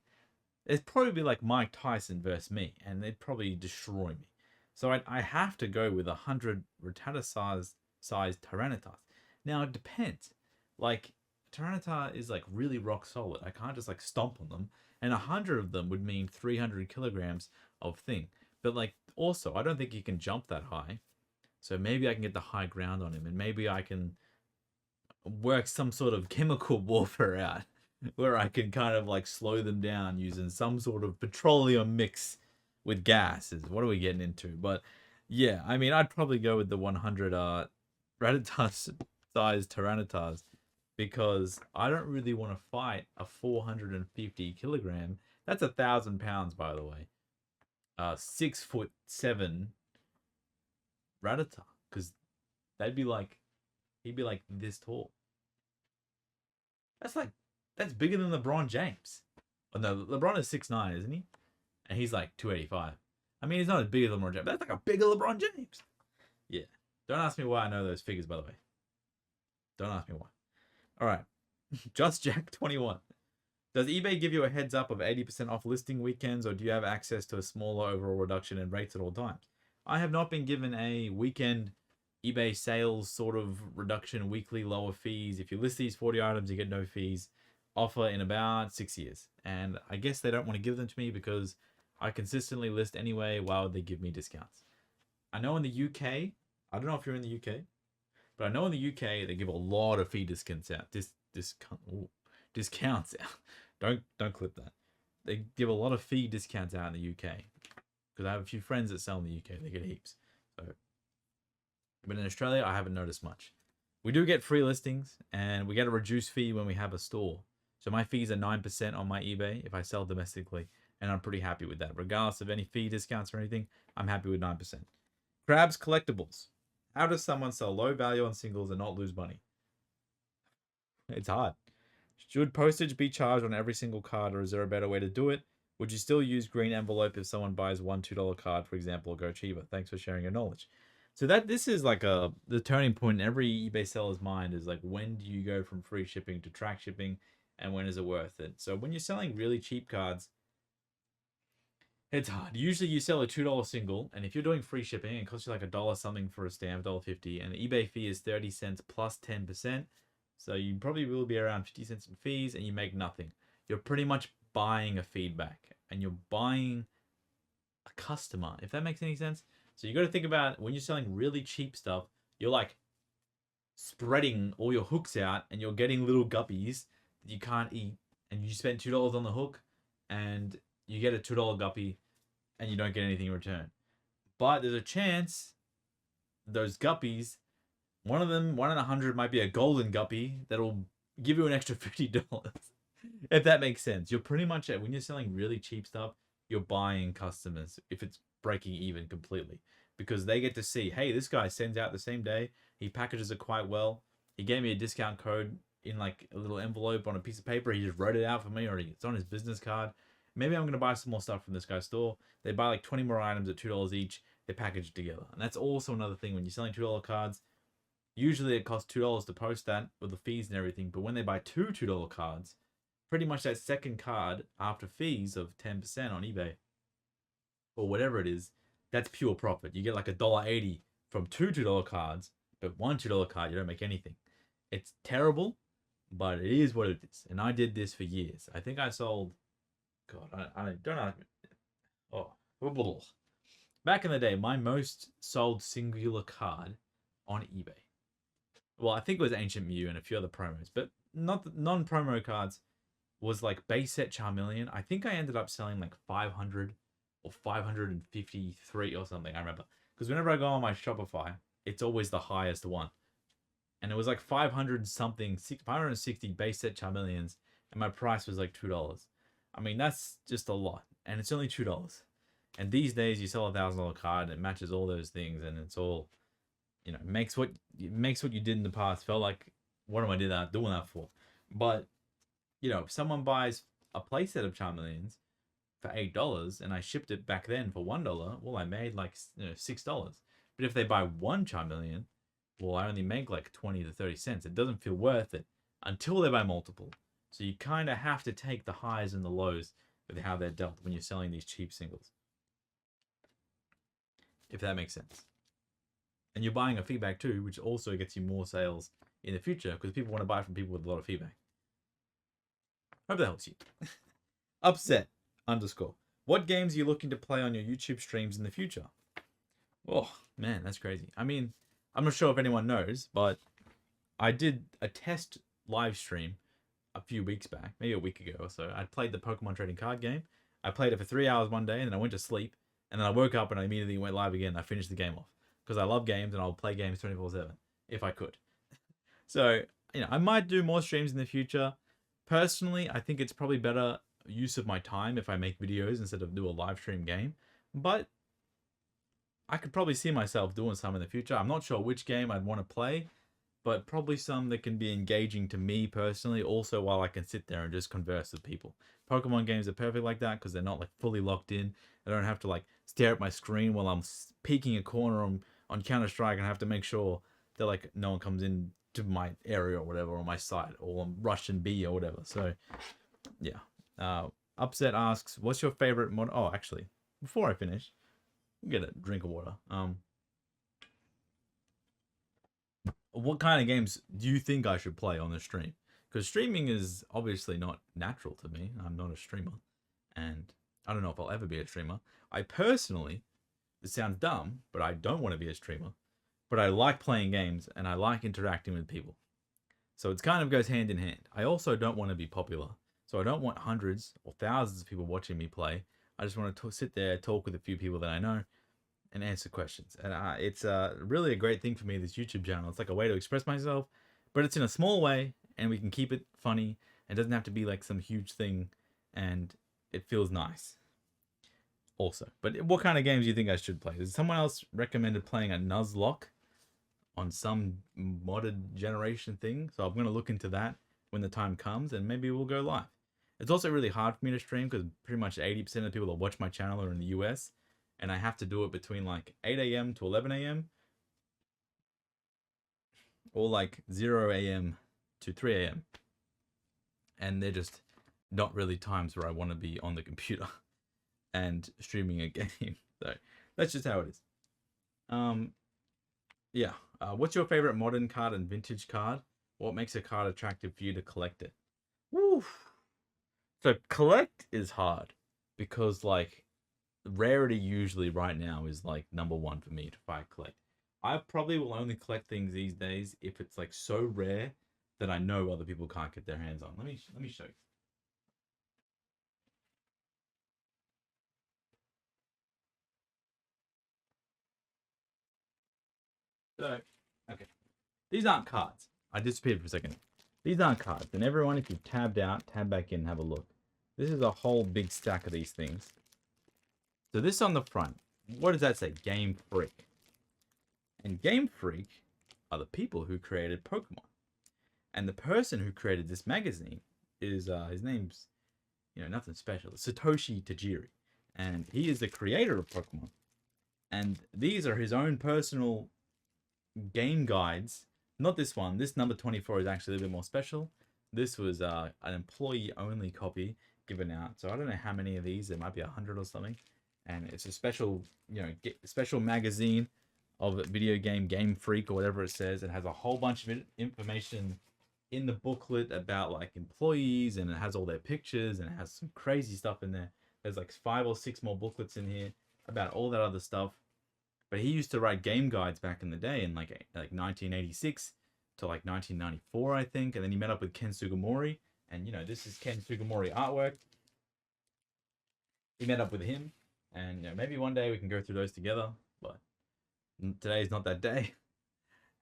it'd probably be like Mike Tyson versus me, and they'd probably destroy me. So I have to go with 100 Rattata-sized Tyranitars. Now, it depends. Like, Tyranitar is, like, really rock solid. I can't just, like, stomp on them. And 100 of them would mean 300 kilograms of thing. But, like, also, I don't think he can jump that high. So maybe I can get the high ground on him. And maybe I can work some sort of chemical warfare out. Where I can kind of, like, slow them down using some sort of petroleum mix with gases. What are we getting into? But, yeah, I mean, I'd probably go with the 100 Rattata-sized Tyranitars, because I don't really want to fight a 450 kilogram. That's 1,000 pounds, by the way. 6'7" Rattata, because he'd be like this tall. That's bigger than LeBron James. Oh, no, LeBron is 6'9", isn't he? And he's like 285. I mean, he's not as big as LeBron James. That's like a bigger LeBron James. Yeah. Don't ask me why I know those figures, by the way. Don't ask me why. All right. Just Jack 21. Does eBay give you a heads up of 80% off listing weekends, or do you have access to a smaller overall reduction in rates at all times? I have not been given a weekend eBay sales sort of reduction, weekly lower fees. If you list these 40 items, you get no fees offer in about 6 years. And I guess they don't want to give them to me because I consistently list anyway. Why would they give me discounts? I know in the UK, I don't know if you're in the UK, but I know in the UK they give a lot of fee discounts out. Discounts out. Don't clip that. They give a lot of fee discounts out in the UK because I have a few friends that sell in the UK. They get heaps. So, but in Australia, I haven't noticed much. We do get free listings, and we get a reduced fee when we have a store. So my fees are 9% on my eBay if I sell domestically, and I'm pretty happy with that. Regardless of any fee discounts or anything, I'm happy with 9%. Crabs Collectibles. How does someone sell low value on singles and not lose money? It's hard. Should postage be charged on every single card, or is there a better way to do it? Would you still use green envelope if someone buys one $2 card, for example, or go cheaper? Thanks for sharing your knowledge. So this is like the turning point in every eBay seller's mind is like, when do you go from free shipping to track shipping, and when is it worth it? So when you're selling really cheap cards, it's hard. Usually you sell a $2 single, and if you're doing free shipping, it costs you like a dollar something for a stamp, $1.50, and the eBay fee is 30 cents plus 10%. So you probably will be around 50 cents in fees, and you make nothing. You're pretty much buying a feedback, and you're buying a customer, if that makes any sense. So you got to think about, when you're selling really cheap stuff, you're like spreading all your hooks out, and you're getting little guppies that you can't eat, and you spend $2 on the hook, and you get a $2 guppy, and you don't get anything in return. But there's a chance those guppies, one of them, 1 in 100, might be a golden guppy that'll give you an extra $50. If that makes sense. You're pretty much, when you're selling really cheap stuff, you're buying customers if it's breaking even completely, because they get to see, hey, this guy sends out the same day, he packages it quite well, he gave me a discount code in like a little envelope on a piece of paper, he just wrote it out for me, or it's on his business card. Maybe I'm going to buy some more stuff from this guy's store. They buy like 20 more items at $2 each, they package it together. And that's also another thing. When you're selling $2 cards, usually it costs $2 to post that with the fees and everything. But when they buy two $2 cards, pretty much that second card, after fees of 10% on eBay or whatever it is, that's pure profit. You get like $1.80 from two $2 cards, but one $2 card, you don't make anything. It's terrible, but it is what it is. And I did this for years. I think I sold, God, I don't know. Oh, back in the day, my most sold singular card on eBay, well, I think it was Ancient Mew and a few other promos, but not the non-promo cards, was like base set Charmeleon. I think I ended up selling like 500 or 553 or something. I remember, because whenever I go on my Shopify, it's always the highest one, and it was like 500 something, 560 base set Charmeleons, and my price was like $2. I mean, that's just a lot, and it's only $2. And these days, you sell a $1,000 card, and it matches all those things, and it's all, makes what you did in the past felt like, what am I doing that for? But if someone buys a playset of Charmeleons for $8 and I shipped it back then for $1, well, I made like $6. But if they buy one Charmeleon, well, I only make like 20 to 30 cents. It doesn't feel worth it until they buy multiple. So you kind of have to take the highs and the lows with how they're dealt when you're selling these cheap singles, if that makes sense. And you're buying a feedback too, which also gets you more sales in the future, because people want to buy from people with a lot of feedback. Hope that helps you. Upset _ what games are you looking to play on your YouTube streams in the future? Oh man, that's crazy. I mean, I'm not sure if anyone knows, but I did a test live stream a few weeks back, maybe a week ago or so. I played the Pokemon trading card game. I played it for 3 hours one day, and then I went to sleep, and then I woke up and I immediately went live again. And I finished the game off, because I love games and I'll play games 24/7 if I could. So, I might do more streams in the future. Personally, I think it's probably better use of my time if I make videos instead of do a live stream game. But I could probably see myself doing some in the future. I'm not sure which game I'd want to play, but probably some that can be engaging to me personally, also while I can sit there and just converse with people. Pokemon games are perfect like that, because they're not like fully locked in. I don't have to like stare at my screen while I'm peeking a corner on Counter-Strike, and I have to make sure that like no one comes in to my area or whatever, or my site, or I'm Russian B or whatever. So yeah. Upset asks, what's your favorite mod? Oh, actually, before I finish, get a drink of water. What kind of games do you think I should play on the stream? Because streaming is obviously not natural to me. I'm not a streamer, and I don't know if I'll ever be a streamer. I personally, it sounds dumb, but I don't want to be a streamer. But I like playing games, and I like interacting with people. So it kind of goes hand in hand. I also don't want to be popular. So I don't want hundreds or thousands of people watching me play. I just want to sit there, talk with a few people that I know, and answer questions. And it's really a great thing for me, this YouTube channel. It's like a way to express myself, but it's in a small way, and we can keep it funny. It doesn't have to be like some huge thing, and it feels nice also. But what kind of games do you think I should play? Has someone else recommended playing a Nuzlocke? on some modded generation thing. So I'm going to look into that when the time comes, and maybe we'll go live. It's also really hard for me to stream because pretty much 80% of the people that watch my channel are in the US, and I have to do it between like 8 a.m. to 11 a.m. or like 0 a.m. to 3 a.m. And they're just not really times where I want to be on the computer and streaming a game. So that's just how it is. Yeah. What's your favorite modern card and vintage card? What makes a card attractive for you to collect it? Woo. So collect is hard because like rarity usually right now is like number one for me to collect. I probably will only collect things these days if it's like so rare that I know other people can't get their hands on. Let me show you. So, okay. These aren't cards. I disappeared for a second. These aren't cards. And everyone, if you've tabbed out, tab back in and have a look. This is a whole big stack of these things. So this on the front, what does that say? Game Freak. And Game Freak are the people who created Pokemon. And the person who created this magazine is, his name's, nothing special. It's Satoshi Tajiri. And he is the creator of Pokemon. And these are his own personal game guides. Not this one. This number 24 is actually a little bit more special. This was an employee-only copy given out. So I don't know how many of these. There might be 100 or something. And it's a special, special magazine of a video Game Freak or whatever it says. It has a whole bunch of information in the booklet about like employees, and it has all their pictures, and it has some crazy stuff in there. There's like 5 or 6 more booklets in here about all that other stuff. But he used to write game guides back in the day in like 1986 to like 1994, I think. And then he met up with Ken Sugimori. And, this is Ken Sugimori artwork. He met up with him. And maybe one day we can go through those together. But today's not that day.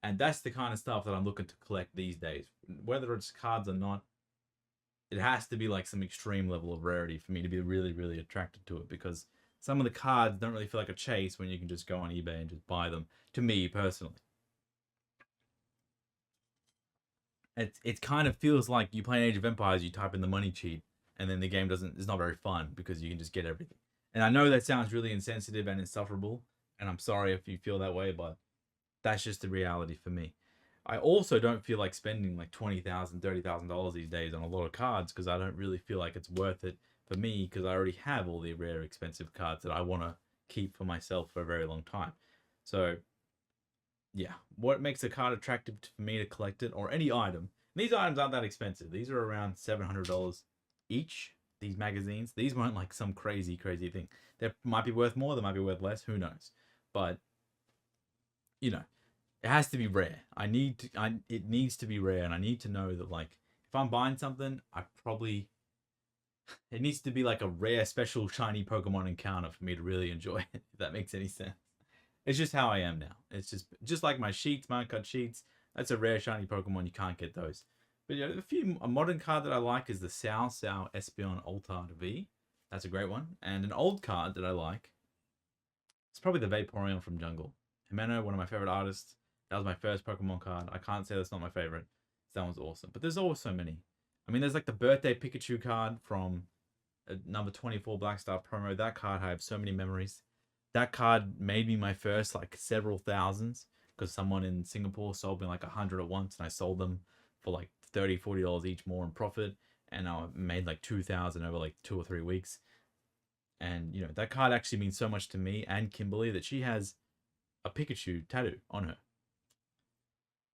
And that's the kind of stuff that I'm looking to collect these days. Whether it's cards or not, it has to be like some extreme level of rarity for me to be really, really attracted to it. Because some of the cards don't really feel like a chase when you can just go on eBay and just buy them, to me personally. It kind of feels like you play an Age of Empires, you type in the money cheat, and then the game it's not very fun because you can just get everything. And I know that sounds really insensitive and insufferable, and I'm sorry if you feel that way, but that's just the reality for me. I also don't feel like spending like $20,000, $30,000 these days on a lot of cards because I don't really feel like it's worth it for me because I already have all the rare, expensive cards that I want to keep for myself for a very long time. So, yeah, what makes a card attractive for me to collect it, or any item? These items aren't that expensive. These are around $700 each. These magazines. These weren't like some crazy thing. They might be worth more. They might be worth less. Who knows? But it has to be rare. It needs to be rare, and I need to know that like if I'm buying something, it needs to be like a rare, special, shiny Pokemon encounter for me to really enjoy it, if that makes any sense. It's just how I am now. It's just like my sheets, my uncut sheets. That's a rare, shiny Pokemon. You can't get those. But a modern card that I like is the Sao Espeon Altard V. That's a great one. And an old card that I like, it's probably the Vaporeon from Jungle. Himeno, one of my favorite artists. That was my first Pokemon card. I can't say that's not my favorite. That one's awesome. But there's always so many. I mean, there's like the birthday Pikachu card from number 24 Black Star promo. That card, I have so many memories. That card made me my first like several thousands because someone in Singapore sold me like 100 at once, and I sold them for like $30, $40 each more in profit, and I made like 2,000 over like 2 or 3 weeks. And that card actually means so much to me and Kimberly that she has a Pikachu tattoo on her.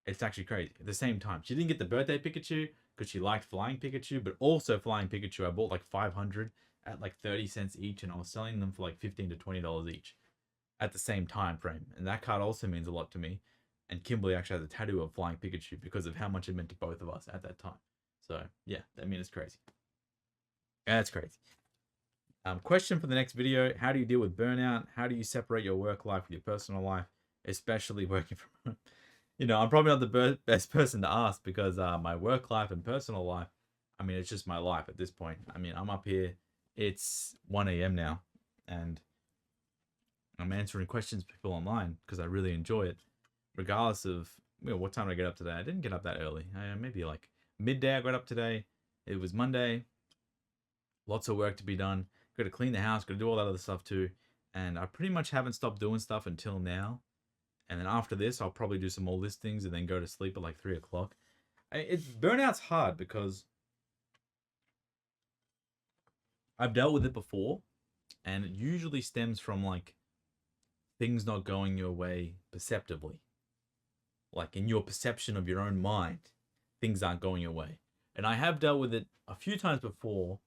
It's actually crazy. At the same time, she didn't get the birthday Pikachu because she liked Flying Pikachu, but also Flying Pikachu I bought like 500 at like 30 cents each, and I was selling them for like $15 to $20 each at the same time frame. And that card also means a lot to me. And Kimberly actually has a tattoo of Flying Pikachu because of how much it meant to both of us at that time. So yeah, it's crazy. Yeah, that's crazy. Question for the next video: how do you deal with burnout? How do you separate your work life with your personal life, especially working from home? I'm probably not the best person to ask because my work life and personal life, it's just my life at this point. I'm up here. It's 1 a.m. now, and I'm answering questions for people online because I really enjoy it. regardless of what time did I get up today. I didn't get up that early. Maybe like midday I got up today. It was Monday. Lots of work to be done. Got to clean the house. Got to do all that other stuff too. And I pretty much haven't stopped doing stuff until now. And then after this, I'll probably do some more listings and then go to sleep at like 3 o'clock. Burnout's hard because I've dealt with it before, and it usually stems from like things not going your way perceptibly. Like in your perception of your own mind, things aren't going your way. And I have dealt with it a few times before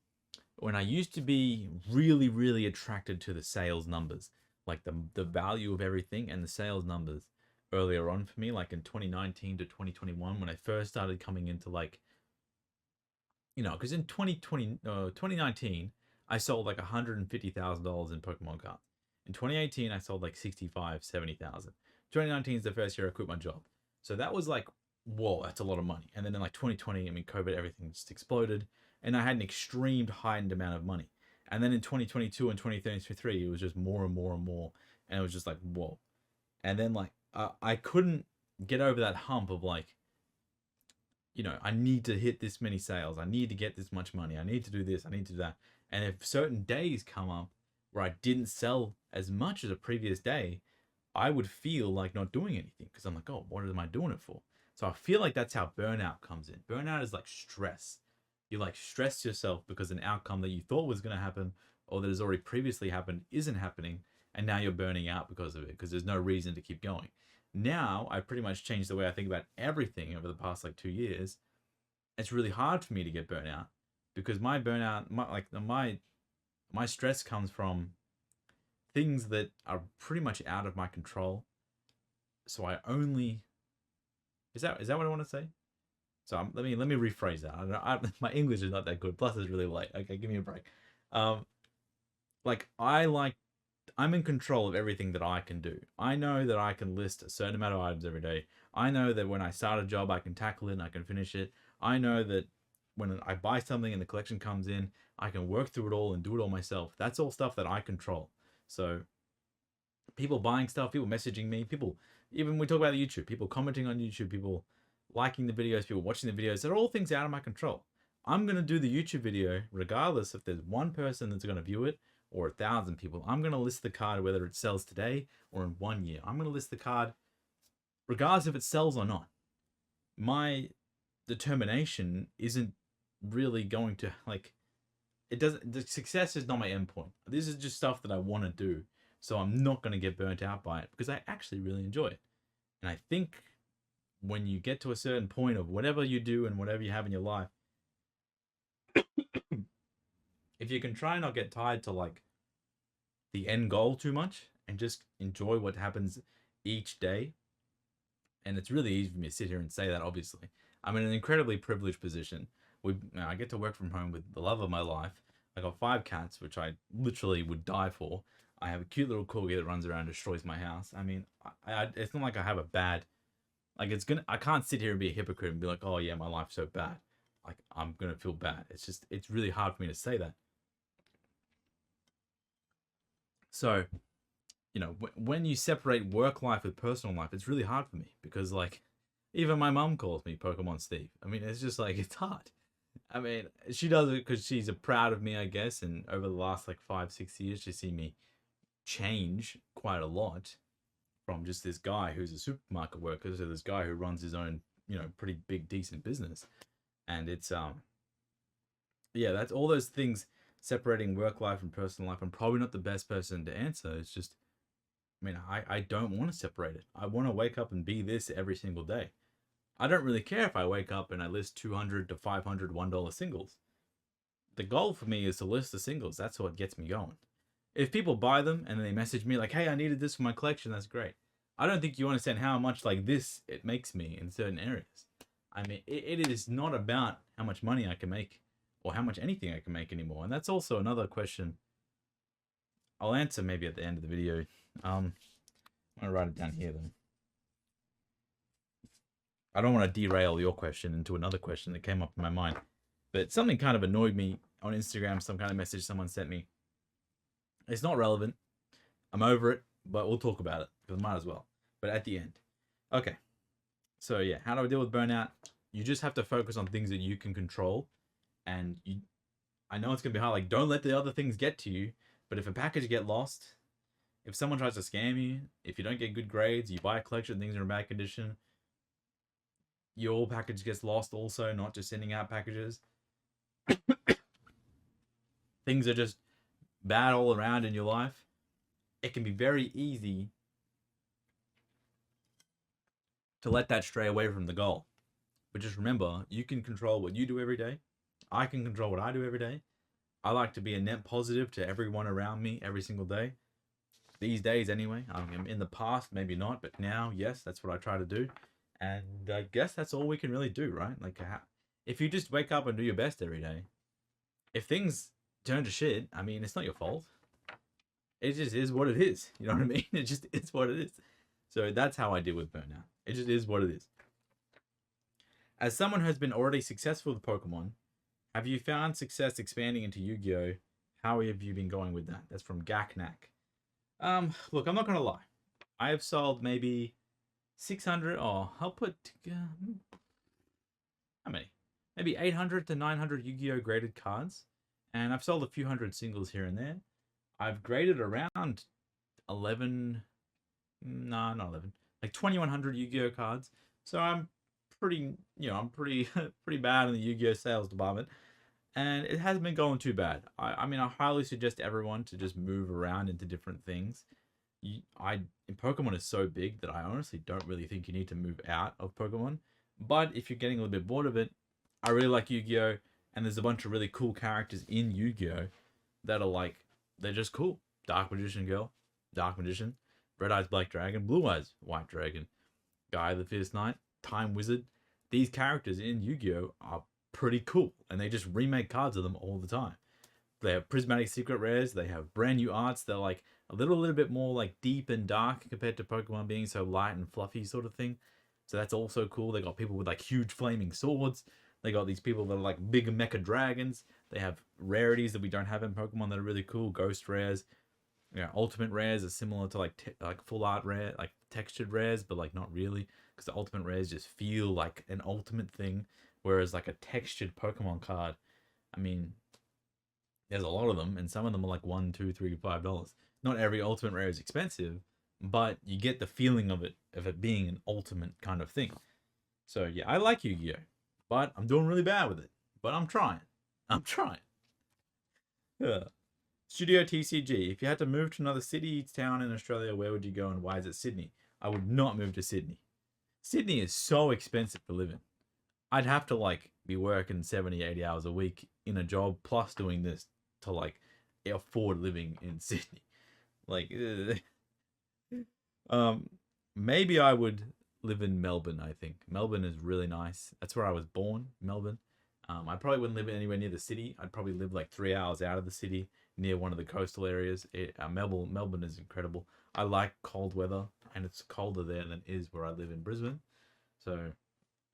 when I used to be really, really attracted to the sales numbers, like the value of everything and the sales numbers earlier on for me, like in 2019 to 2021, when I first started coming into like, because in 2019, I sold like $150,000 in Pokemon cards. In 2018, I sold like 65, 70,000. 2019 is the first year I quit my job. So that was like, whoa, that's a lot of money. And then in like 2020, COVID, everything just exploded. And I had an extreme heightened amount of money. And then in 2022 and 2023, it was just more and more and more. And it was just like, whoa. And then like, I couldn't get over that hump of like, I need to hit this many sales. I need to get this much money. I need to do this. I need to do that. And if certain days come up where I didn't sell as much as a previous day, I would feel like not doing anything because I'm like, oh, what am I doing it for? So I feel like that's how burnout comes in. Burnout is like stress. You like stress yourself because an outcome that you thought was going to happen or that has already previously happened isn't happening. And now you're burning out because of it because there's no reason to keep going. Now I pretty much changed the way I think about everything over the past like 2 years. It's really hard for me to get burnout because my burnout, my stress comes from things that are pretty much out of my control. So I only, is that what I want to say? So let me rephrase that. My English is not that good. Plus it's really late. Okay, give me a break. I'm in control of everything that I can do. I know that I can list a certain amount of items every day. I know that when I start a job, I can tackle it and I can finish it. I know that when I buy something and the collection comes in, I can work through it all and do it all myself. That's all stuff that I control. So people buying stuff, people messaging me, even we talk about YouTube, people commenting on YouTube, people liking the videos, people watching the videos, they're all things out of my control. I'm going to do the YouTube video regardless if there's one person that's going to view it or 1,000 people. I'm going to list the card whether it sells today or in 1 year. I'm going to list the card regardless if it sells or not. My determination isn't really going to the success is not my endpoint. This is just stuff that I want to do. So I'm not going to get burnt out by it because I actually really enjoy it. And I think when you get to a certain point of whatever you do and whatever you have in your life, if you can try and not get tied to like the end goal too much and just enjoy what happens each day. And it's really easy for me to sit here and say that, obviously. I'm in an incredibly privileged position. I get to work from home with the love of my life. I got 5 cats, which I literally would die for. I have a cute little corgi that runs around and destroys my house. I mean, it's not like I have a bad, I can't sit here and be a hypocrite and be like, oh yeah, my life's so bad. Like, I'm going to feel bad. It's really hard for me to say that. So, when you separate work life with personal life, it's really hard for me because like, even my mum calls me Pokemon Steve. I mean, it's just like, it's hard. I mean, she does it because she's proud of me, I guess. And over the last like 5-6 years, she's seen me change quite a lot from just this guy who's a supermarket worker to this guy who runs his own, pretty big, decent business. And it's, that's all those things separating work life and personal life. I'm probably not the best person to answer. It's just, I don't want to separate it. I want to wake up and be this every single day. I don't really care if I wake up and I list 200 to 500 $1 singles. The goal for me is to list the singles. That's what gets me going. If people buy them and they message me like, hey, I needed this for my collection, that's great. I don't think you understand how much like this it makes me in certain areas. I mean, it is not about how much money I can make or how much anything I can make anymore. And that's also another question I'll answer maybe at the end of the video. I'm going to write it down here then. I don't want to derail your question into another question that came up in my mind. But something kind of annoyed me on Instagram, some kind of message someone sent me. It's not relevant. I'm over it, but we'll talk about it because I might as well. But at the end, Okay. So yeah, how do I deal with burnout? You just have to focus on things that you can control, and you. I know it's gonna be hard. Like, don't let the other things get to you. But if a package get lost, if someone tries to scam you, if you don't get good grades, you buy a collection, things are in bad condition, your package gets lost also, not just sending out packages. Things are just bad all around in your life. It can be very easy to let that stray away from the goal. But just remember, you can control what you do every day. I can control what I do every day. I like to be a net positive to everyone around me every single day. These days, anyway. In the past, maybe not, but now, yes, that's what I try to do. And I guess that's all we can really do, right? Like, if you just wake up and do your best every day, if things turn to shit, I mean, it's not your fault. It just is what it is. You know what I mean? It just is what it is. So that's how I deal with burnout. It just is what it is. As someone who has been already successful with Pokemon, have you found success expanding into Yu-Gi-Oh? How have you been going with that? That's from Gaknak. Look, I'm not gonna lie. I have sold maybe 600. Oh, I'll put how many? Maybe 800 to 900 Yu-Gi-Oh graded cards, and I've sold a few hundred singles here and there. I've graded around 11. No, not 11. Like 2100 Yu-Gi-Oh cards. So I'm pretty, I'm pretty pretty bad in the Yu-Gi-Oh sales department, and it hasn't been going too bad. I mean, I highly suggest everyone to just move around into different things. I Pokemon is so big that I honestly don't really think you need to move out of Pokemon. But if you're getting a little bit bored of it, I really like Yu-Gi-Oh, and there's a bunch of really cool characters in Yu-Gi-Oh that are like they're just cool. Dark Magician Girl, Dark Magician, Red Eyes Black Dragon, Blue Eyes White Dragon, Guy the Fierce Knight, Time Wizard. These characters in Yu-Gi-Oh are pretty cool, and they just remake cards of them all the time. They have prismatic secret rares. They have brand new arts. They're like a little bit more like deep and dark compared to Pokemon being so light and fluffy sort of thing. So that's also cool. They got people with like huge flaming swords. They got these people that are like big mecha dragons. They have rarities that we don't have in Pokemon that are really cool. Ghost rares. Yeah, ultimate rares are similar to like full art rare, like textured rares, but like not really, because the ultimate rares just feel like an ultimate thing, whereas like a textured Pokemon card, I mean, there's a lot of them, and some of them are like $1, $2, $3, $5. Not every ultimate rare is expensive, but you get the feeling of it being an ultimate kind of thing. So yeah, I like Yu-Gi-Oh, but I'm doing really bad with it. But I'm trying. I'm trying. Yeah. Studio TCG. If you had to move to another city, town in Australia, where would you go and why is it Sydney? I would not move to Sydney. Sydney is so expensive to live in. I'd have to like be working 70, 80 hours a week in a job plus doing this to like afford living in Sydney. Like, um, maybe I would live in Melbourne. I think Melbourne is really nice. That's where I was born, Melbourne. I probably wouldn't live anywhere near the city. I'd probably live like 3 hours out of the city, near one of the coastal areas. Melbourne is incredible. I like cold weather, and it's colder there than it is where I live in Brisbane. So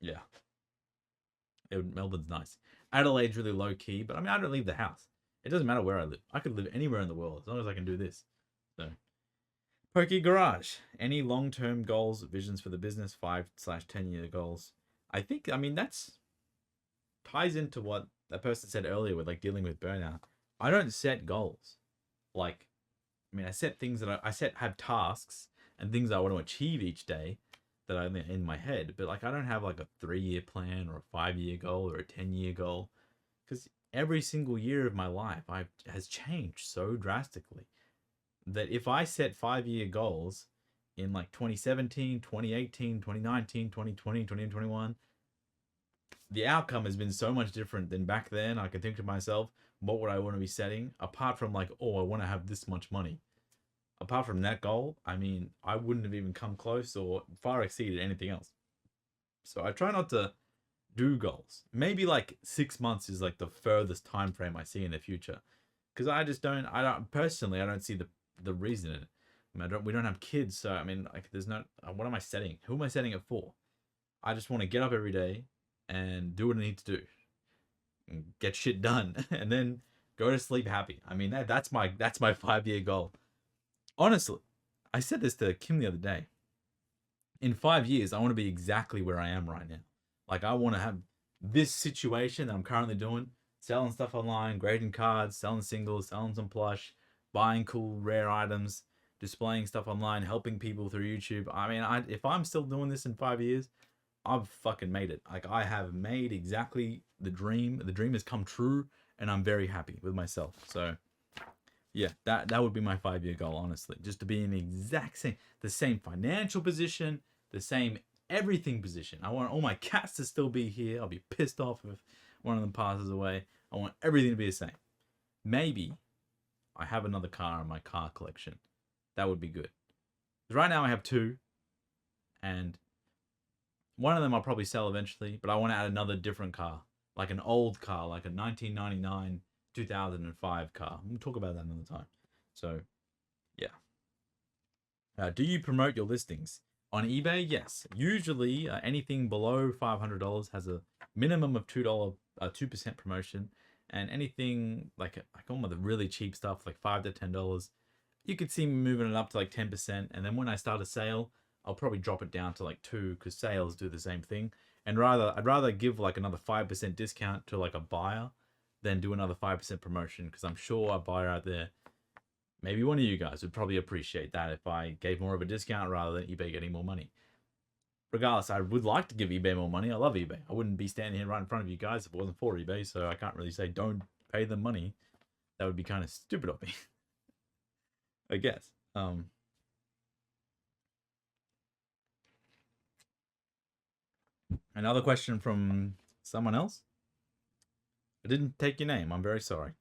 yeah, Melbourne's nice. Adelaide's really low key, but I mean, I don't leave the house. It doesn't matter where I live. I could live anywhere in the world as long as I can do this. So, Pokey Garage. Any long term goals, visions for the business, 5/10 year goals? I mean, that's ties into what that person said earlier with like dealing with burnout. I don't set goals. Like, I mean, I set things that have tasks and things I want to achieve each day that I'm in my head, but like I don't have like a 3 year plan or a 5 year goal or a 10 year goal, because every single year of my life has changed so drastically that if I set 5 year goals in like 2017, 2018, 2019, 2020, 2021, the outcome has been so much different than back then. I can think to myself, what would I want to be setting apart from like, oh, I want to have this much money. Apart from that goal, I mean, I wouldn't have even come close or far exceeded anything else. So I try not to do goals. Maybe like 6 months is like the furthest time frame I see in the future, because I don't personally, I don't see the reason in it. I mean, we don't have kids, so I mean, like, there's no. What am I setting? Who am I setting it for? I just want to get up every day and do what I need to do, and get shit done, and then go to sleep happy. I mean, that's my 5 year goal. Honestly, I said this to Kim the other day. in 5 years, I want to be exactly where I am right now. Like, I want to have this situation that I'm currently doing, selling stuff online, grading cards, selling singles, selling some plush, buying cool rare items, displaying stuff online, helping people through YouTube. I mean, if I'm still doing this in 5 years, I've fucking made it. Like, I have made exactly the dream. The dream has come true, and I'm very happy with myself. So, yeah, that would be my 5-year goal, honestly. Just to be in the same financial position, the same everything position. I want all my cats to still be here. I'll be pissed off if one of them passes away. I want everything to be the same. Maybe I have another car in my car collection. That would be good. Right now I have 2, and one of them I'll probably sell eventually, but I want to add another different car, like an old car, like a 1999, 2005 car. We'll talk about that another time. So, yeah. Do you promote your listings? On eBay, yes. Usually, anything below $500 has a minimum of $2% promotion, and anything like all the really cheap stuff, like $5 to $10, you could see me moving it up to like 10%. And then when I start a sale, I'll probably drop it down to like 2, because sales do the same thing. And I'd rather give like another 5% discount to like a buyer than do another 5% promotion, because I'm sure a buyer out there, maybe one of you guys, would probably appreciate that if I gave more of a discount rather than eBay getting more money. Regardless, I would like to give eBay more money. I love eBay. I wouldn't be standing here right in front of you guys if it wasn't for eBay, so I can't really say don't pay them money. That would be kind of stupid of me, I guess. Another question from someone else. I didn't take your name. I'm very sorry.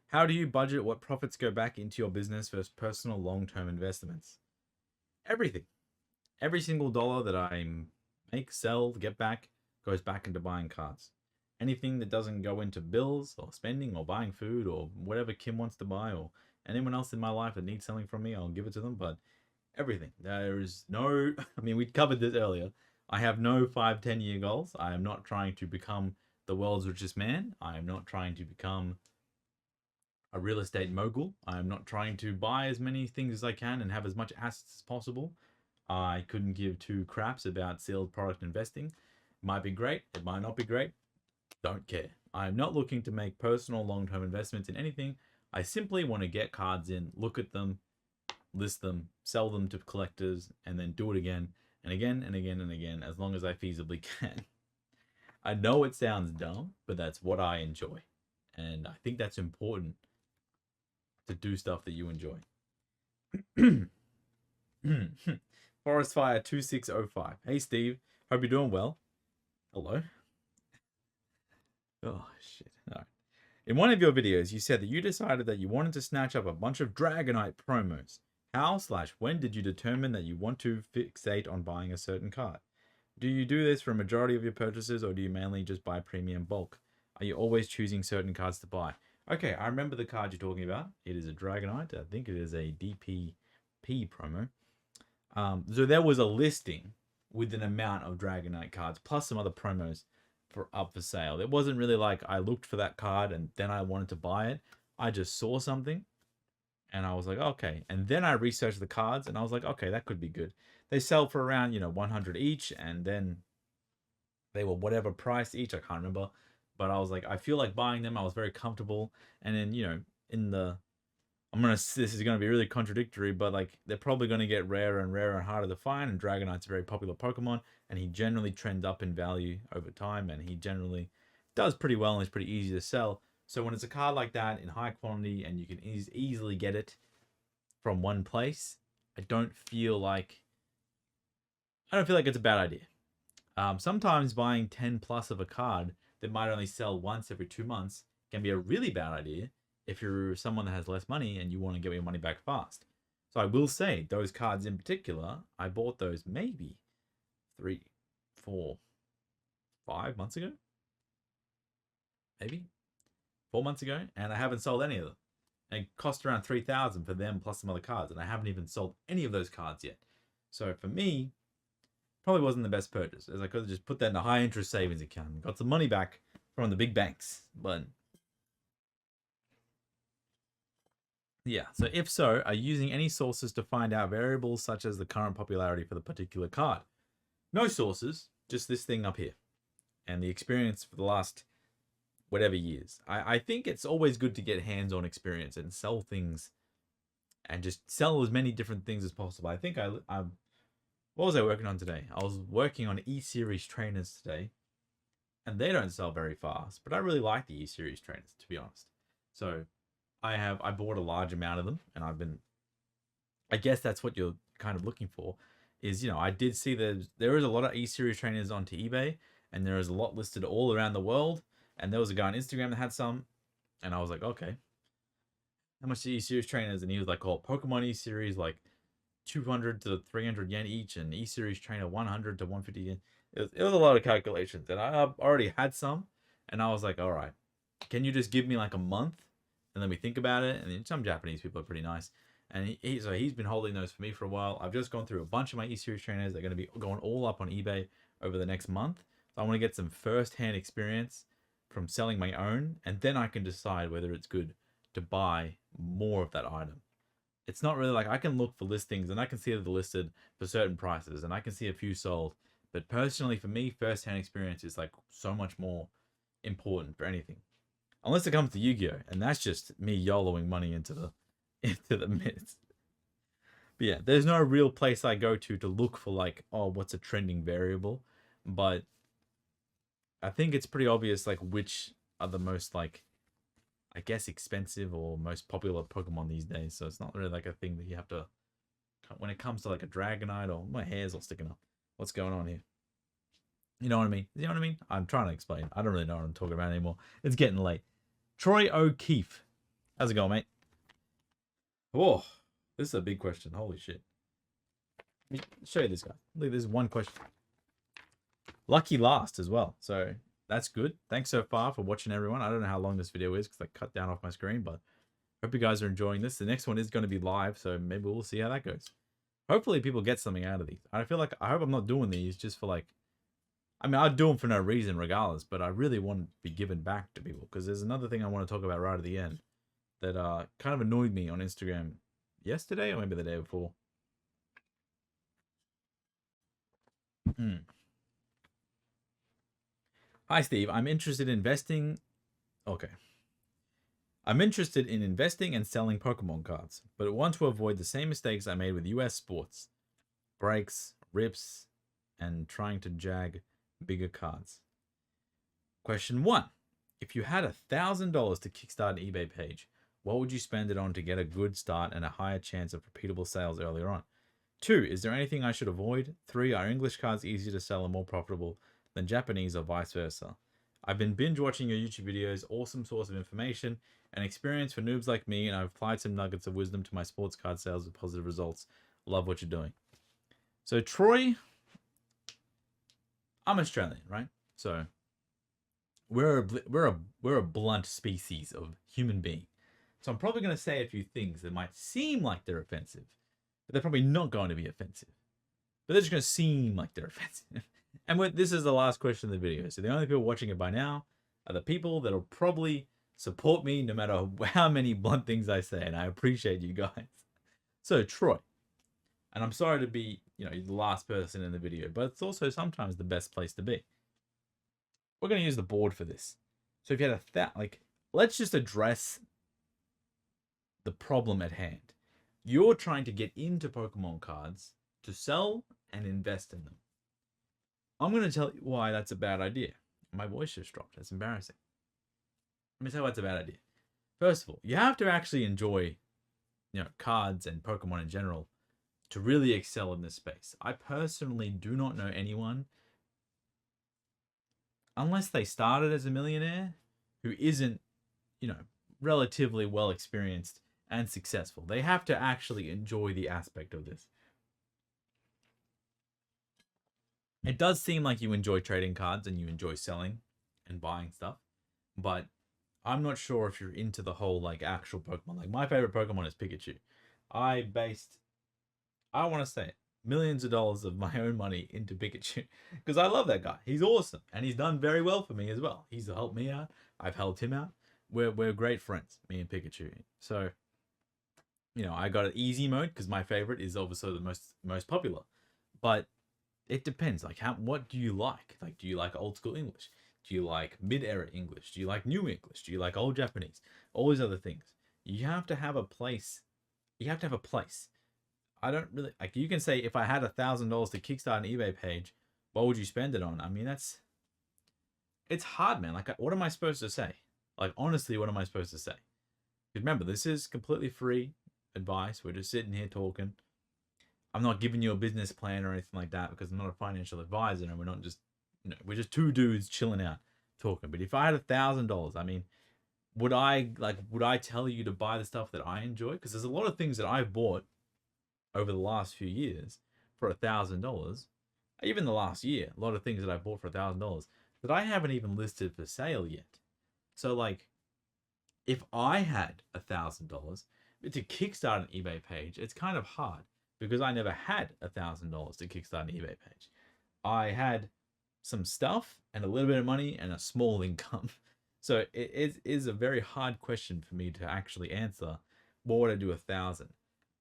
How do you budget what profits go back into your business versus personal long-term investments? Everything. Every single dollar that I make, sell, get back, goes back into buying cards. Anything that doesn't go into bills or spending or buying food or whatever Kim wants to buy or anyone else in my life that needs something from me, I'll give it to them. But everything. There is no, I mean, we covered this earlier. I have no 5-10 year goals. I am not trying to become the world's richest man. I am not trying to become a real estate mogul. I am not trying to buy as many things as I can and have as much assets as possible. I couldn't give 2 craps about sealed product investing. It might be great. It might not be great. Don't care. I'm not looking to make personal long-term investments in anything. I simply want to get cards in, look at them, list them, sell them to collectors, and then do it again and again and again and again, as long as I feasibly can. I know it sounds dumb, but that's what I enjoy. And I think that's important, to do stuff that you enjoy. Forest Fire 2605. Hey Steve, hope you're doing well. Hello. Oh shit. All right. In one of your videos, you said that you decided that you wanted to snatch up a bunch of Dragonite promos. How/when did you determine that you want to fixate on buying a certain card? Do you do this for a majority of your purchases, or do you mainly just buy premium bulk? Are you always choosing certain cards to buy? Okay, I remember the card you're talking about. It is a Dragonite. I think it is a DPP promo. So there was a listing with an amount of Dragonite cards, plus some other promos up for sale. It wasn't really like I looked for that card and then I wanted to buy it. I just saw something and I was like, okay. And then I researched the cards and I was like, okay, that could be good. They sell for around, 100 each, and then they were whatever price each. I can't remember. But I was like, I feel like buying them. I was very comfortable. And then, this is going to be really contradictory, but like they're probably going to get rarer and rarer and harder to find. And Dragonite's a very popular Pokemon, and he generally trends up in value over time, and he generally does pretty well and is pretty easy to sell. So when it's a card like that in high quantity and you can easily get it from one place, I don't feel like it's a bad idea. Sometimes buying 10 plus of a card that might only sell once every 2 months can be a really bad idea if you're someone that has less money and you want to get your money back fast. So I will say, those cards in particular, I bought those maybe 3, 4, 5 months ago. Maybe 4 months ago, and I haven't sold any of them. And it cost around 3,000 for them plus some other cards, and I haven't even sold any of those cards yet. So for me, probably wasn't the best purchase, as I could have just put that in a high interest savings account and got some money back from the big banks. But yeah, so if so, are you using any sources to find out variables such as the current popularity for the particular card? No sources, just this thing up here. And the experience for the last whatever years. I think it's always good to get hands-on experience and sell things and just sell as many different things as possible. I think I what was I working on today? I was working on E-Series trainers today, and they don't sell very fast, but I really like the E-Series trainers, to be honest. So I bought a large amount of them, and I guess that's what you're kind of looking for is, I did see there is a lot of E-Series trainers onto eBay, and there is a lot listed all around the world. And there was a guy on Instagram that had some, and I was like, okay, how much are E-Series trainers? And he was like, oh, Pokemon E-Series, like 200 to 300 yen each, and E-Series trainer 100 to 150 yen. It was a lot of calculations, and I already had some, and I was like, all right, can you just give me like a month, and let me think about it? And then some Japanese people are pretty nice, and so he's been holding those for me for a while. I've just gone through a bunch of my E-Series trainers. They're going to be going all up on eBay over the next month. So I want to get some first-hand experience from selling my own, and then I can decide whether it's good to buy more of that item. It's not really like I can look for listings and I can see that they're listed for certain prices and I can see a few sold. But personally, for me, first-hand experience is like so much more important for anything. Unless it comes to Yu-Gi-Oh! And that's just me YOLOing money into the midst. But yeah, there's no real place I go to look for like, oh, what's a trending variable? But I think it's pretty obvious like which are the most like, I guess, expensive or most popular Pokemon these days. So it's not really like a thing that you have to, when it comes to like a Dragonite, or my hair's all sticking up. What's going on here? You know what I mean? You know what I mean? I'm trying to explain. I don't really know what I'm talking about anymore. It's getting late. Troy O'Keefe. How's it going, mate? Oh, this is a big question. Holy shit. Let me show you this guy. Look, there's one question. Lucky last as well. So that's good. Thanks so far for watching, everyone. I don't know how long this video is because I cut down off my screen, but hope you guys are enjoying this. The next one is going to be live, so maybe we'll see how that goes. Hopefully people get something out of these. I hope I'm not doing these just for like, I mean, I'd do them for no reason regardless, but I really want to be given back to people because there's another thing I want to talk about right at the end that kind of annoyed me on Instagram yesterday or maybe the day before. Hi, Steve. I'm interested in investing and selling Pokemon cards, but I want to avoid the same mistakes I made with US sports. Breaks, rips, and trying to jag bigger cards. Question 1. If you had $1,000 to kickstart an eBay page, what would you spend it on to get a good start and a higher chance of repeatable sales earlier on? 2. Is there anything I should avoid? 3. Are English cards easier to sell and more profitable than Japanese or vice versa? I've been binge watching your YouTube videos, awesome source of information and experience for noobs like me, and I've applied some nuggets of wisdom to my sports card sales with positive results. Love what you're doing. So Troy, I'm Australian, right? So we're a blunt species of human being. So I'm probably going to say a few things that might seem like they're offensive, but they're probably not going to be offensive. But they're just going to seem like they're offensive. And this is the last question of the video. So the only people watching it by now are the people that will probably support me no matter how many blunt things I say. And I appreciate you guys. So Troy, and I'm sorry to be, the last person in the video, but it's also sometimes the best place to be. We're going to use the board for this. So if you had let's just address the problem at hand. You're trying to get into Pokemon cards to sell and invest in them. I'm going to tell you why that's a bad idea. My voice just dropped. That's embarrassing. Let me tell you why it's a bad idea. First of all, you have to actually enjoy, cards and Pokemon in general to really excel in this space. I personally do not know anyone, unless they started as a millionaire, who isn't, relatively well experienced and successful. They have to actually enjoy the aspect of this. It does seem like you enjoy trading cards and you enjoy selling and buying stuff, but I'm not sure if you're into the whole actual Pokemon. Like my favorite Pokemon is Pikachu. I want to say millions of dollars of my own money into Pikachu because I love that guy. He's awesome and he's done very well for me as well. He's helped me out. I've helped him out. We're great friends, me and Pikachu. So, I got an easy mode because my favorite is obviously the most popular, but it depends. Like, what do you like? Like, do you like old school English? Do you like mid-era English? Do you like new English? Do you like old Japanese? All these other things. You have to have a place. You have to have a place. I don't really like. You can say if I had $1,000 to kickstart an eBay page, what would you spend it on? I mean, it's hard, man. Like, what am I supposed to say? Like, honestly, what am I supposed to say? Remember, this is completely free advice. We're just sitting here talking. I'm not giving you a business plan or anything like that because I'm not a financial advisor and we're not just, we're just two dudes chilling out talking. But if I had $1,000, I mean, would I tell you to buy the stuff that I enjoy? Because there's a lot of things that I've bought over the last few years for $1,000, even the last year, a lot of things that I bought for $1,000 that I haven't even listed for sale yet. So like, if I had $1,000 to kickstart an eBay page, it's kind of hard because I never had $1,000 to kickstart an eBay page. I had some stuff and a little bit of money and a small income. So it is a very hard question for me to actually answer. What would I do 1,000?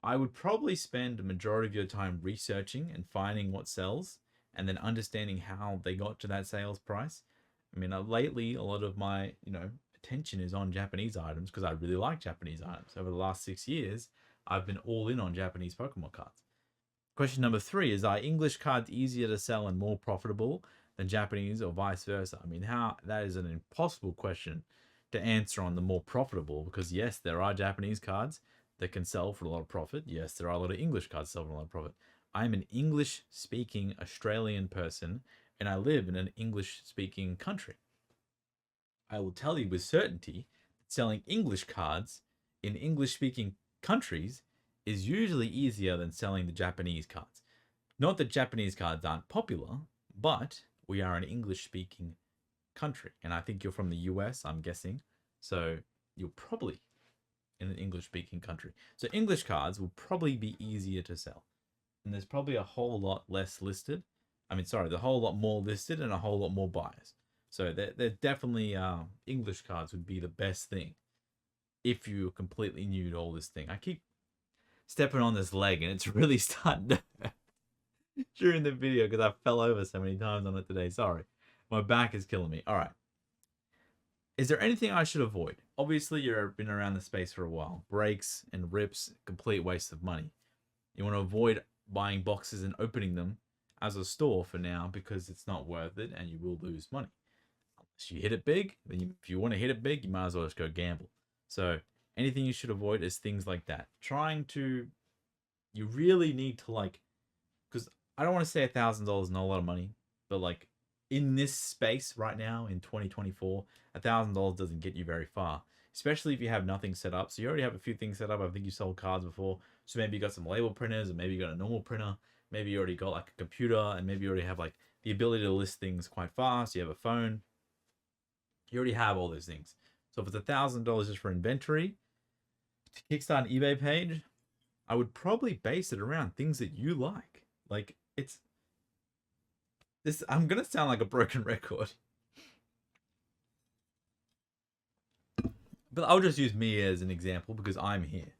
I would probably spend the majority of your time researching and finding what sells and then understanding how they got to that sales price. I mean, lately, a lot of my, attention is on Japanese items because I really like Japanese items. Over the last 6 years, I've been all in on Japanese Pokemon cards. Question number 3 is, are English cards easier to sell and more profitable than Japanese or vice versa? I mean, that is an impossible question to answer on the more profitable because yes, there are Japanese cards that can sell for a lot of profit. Yes, there are a lot of English cards selling for a lot of profit. I'm an English speaking Australian person and I live in an English speaking country. I will tell you with certainty that selling English cards in English speaking countries is usually easier than selling the Japanese cards. Not that Japanese cards aren't popular, but we are an English speaking country. And I think you're from the US, I'm guessing. So you're probably in an English speaking country. So English cards will probably be easier to sell. And there's probably a whole lot less listed. The whole lot more listed and a whole lot more buyers. So they're definitely English cards would be the best thing if you're completely new to all this thing. I keep stepping on this leg and it's really starting to hurt during the video because I fell over so many times on it today. Sorry. My back is killing me. All right. Is there anything I should avoid? Obviously, you've been around the space for a while. Breaks and rips, complete waste of money. You want to avoid buying boxes and opening them as a store for now because it's not worth it and you will lose money. Unless you hit it big, then if you want to hit it big, you might as well just go gamble. So anything you should avoid is things like that. You really need to because I don't want to say $1,000 is not a lot of money, but like in this space right now in 2024, $1,000 doesn't get you very far, especially if you have nothing set up. So you already have a few things set up. I think you sold cards before. So maybe you got some label printers, or maybe you got a normal printer. Maybe you already got like a computer, and maybe you already have like the ability to list things quite fast. You have a phone. You already have all those things. So if it's $1,000 just for inventory to kickstart an eBay page, I would probably base it around things that you like. Like I'm gonna sound like a broken record, but I'll just use me as an example because I'm here.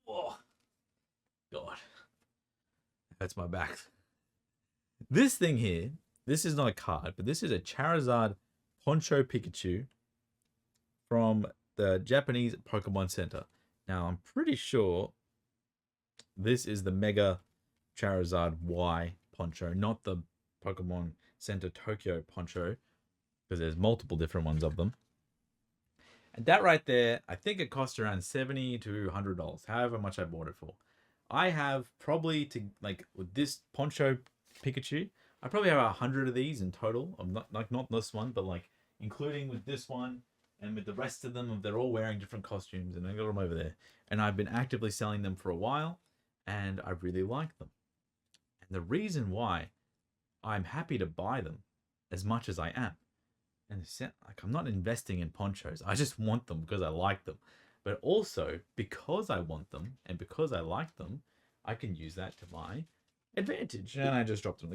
Oh God, that's my back. This thing here, this is not a card, but this is a Charizard Poncho Pikachu from the Japanese Pokemon Center. Now, I'm pretty sure this is the Mega Charizard Y Poncho, not the Pokemon Center Tokyo Poncho, because there's multiple different ones of them. And that right there, I think it cost around $70 to $100, however much I bought it for. I have probably with this Poncho Pikachu, I probably have 100 of these in total. I'm not this one, but including with this one and with the rest of them, they're all wearing different costumes, and I got them over there. And I've been actively selling them for a while, and I really like them. And the reason why I'm happy to buy them as much as I am, and I'm not investing in ponchos. I just want them because I like them. But also because I want them and because I like them, I can use that to my advantage. And I just dropped it on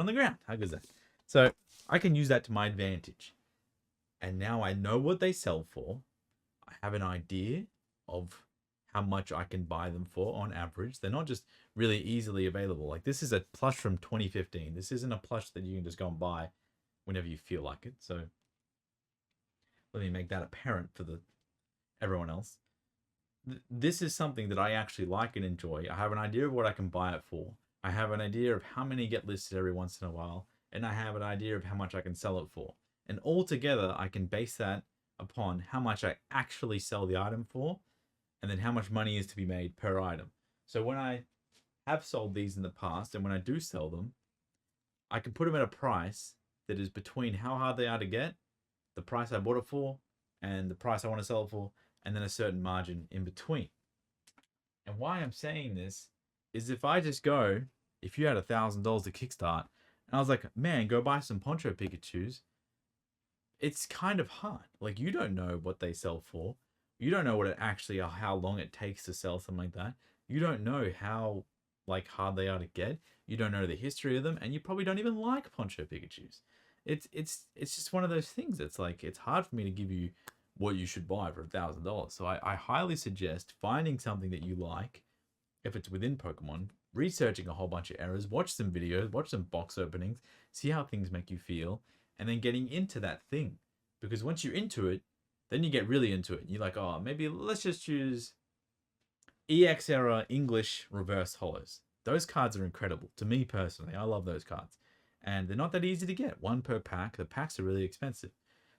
the ground. How good is that? So I can use that to my advantage. And now I know what they sell for. I have an idea of how much I can buy them for on average. They're not just really easily available. Like this is a plush from 2015. This isn't a plush that you can just go and buy whenever you feel like it. So let me make that apparent for everyone else. This is something that I actually like and enjoy. I have an idea of what I can buy it for. I have an idea of how many get listed every once in a while, and I have an idea of how much I can sell it for. And altogether, I can base that upon how much I actually sell the item for, and then how much money is to be made per item. So when I have sold these in the past, and when I do sell them, I can put them at a price that is between how hard they are to get, the price I bought it for, and the price I want to sell it for, and then a certain margin in between. And why I'm saying this is if I just go, if you had $1,000 to kickstart, and I was like, man, go buy some Poncho Pikachus, it's kind of hard. Like, you don't know what they sell for. You don't know what it actually, or how long it takes to sell something like that. You don't know how like hard they are to get. You don't know the history of them, and you probably don't even like Poncho Pikachus. It's just one of those things. It's like, it's hard for me to give you what you should buy for $1,000. So I highly suggest finding something that you like, if it's within Pokemon, researching a whole bunch of errors, watch some videos, watch some box openings, see how things make you feel, and then getting into that thing. Because once you're into it, then you get really into it. You're like, oh, maybe let's just choose EX Era English Reverse Holos. Those cards are incredible. To me personally, I love those cards. And they're not that easy to get. One per pack. The packs are really expensive.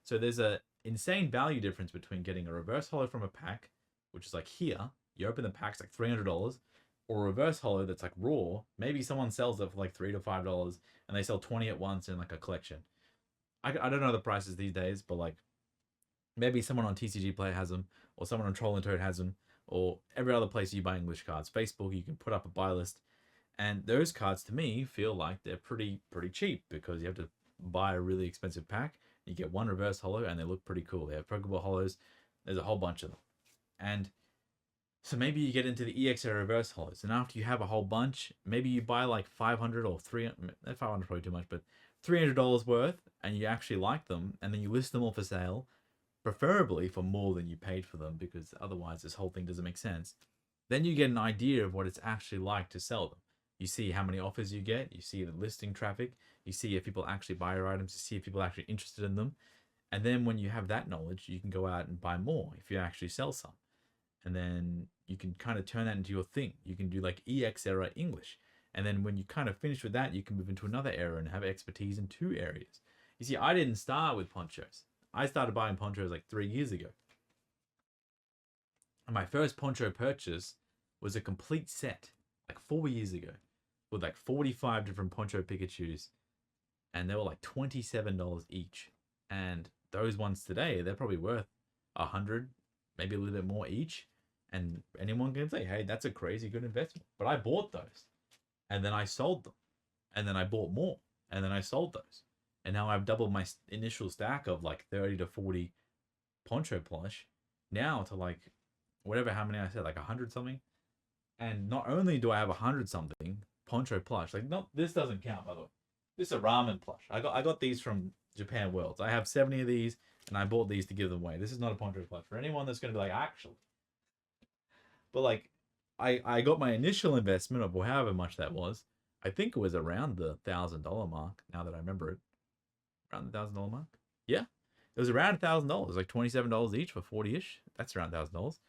So there's a insane value difference between getting a reverse holo from a pack, which is like here, you open the pack's like $300, or a reverse holo that's like raw. Maybe someone sells it for like $3 to $5, and they sell 20 at once in like a collection. I don't know the prices these days, but like maybe someone on TCG Player has them, or someone on Troll and Toad has them, or every other place you buy English cards. Facebook, you can put up a buy list, and those cards to me feel like they're pretty cheap because you have to buy a really expensive pack. You get one reverse holo, and they look pretty cool. They have Pokeball holos. There's a whole bunch of them. And so maybe you get into the EXA reverse holos, and after you have a whole bunch, maybe you buy like 500 or 300, 500 probably too much, but $300 worth, and you actually like them, and then you list them all for sale, preferably for more than you paid for them, because otherwise this whole thing doesn't make sense. Then you get an idea of what it's actually like to sell them. You see how many offers you get, you see the listing traffic, you see if people actually buy your items, you see if people are actually interested in them. And then when you have that knowledge, you can go out and buy more if you actually sell some. And then you can kind of turn that into your thing. You can do like EX era English. And then when you kind of finish with that, you can move into another era and have expertise in 2 areas. You see, I didn't start with ponchos. I started buying ponchos like 3 years ago. And my first poncho purchase was a complete set like 4 years ago with like 45 different Poncho Pikachus, and they were like $27 each. And those ones today, they're probably worth 100, maybe a little bit more each. And anyone can say, hey, that's a crazy good investment. But I bought those, and then I sold them, and then I bought more, and then I sold those. And now I've doubled my initial stack of like 30 to 40 Poncho plush now to like whatever, how many I said, like 100 something. And not only do I have 100 something Poncho plush, like, no, this doesn't count, by the way. This is a ramen plush. I got these from Japan Worlds. I have 70 of these, and I bought these to give them away. This is not a Poncho plush for anyone that's going to be like, actually. But like, I got my initial investment of however much that was. I think it was around the $1,000 mark. Now that I remember it, around the $1,000 mark. Yeah, it was around $1,000, like $27 each for 40ish. That's around $1,000.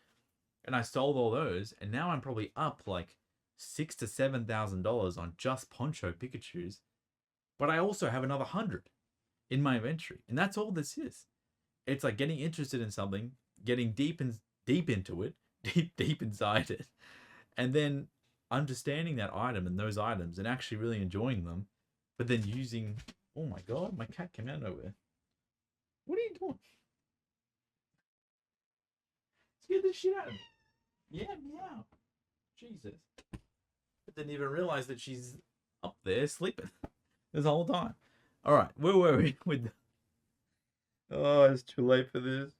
And I sold all those, and now I'm probably up like $6,000 to $7,000 on just Poncho Pikachus. But I also have another 100 in my inventory, and that's all this is. It's like getting interested in something, getting deep into it, deep inside it, and then understanding that item and those items, and actually really enjoying them. But then using, oh my god, my cat came out of nowhere. What are you doing? Scared the shit out of me. Yeah, meow. Jesus. I didn't even realize that she's up there sleeping this whole time. All right, where were we with? Oh, it's too late for this.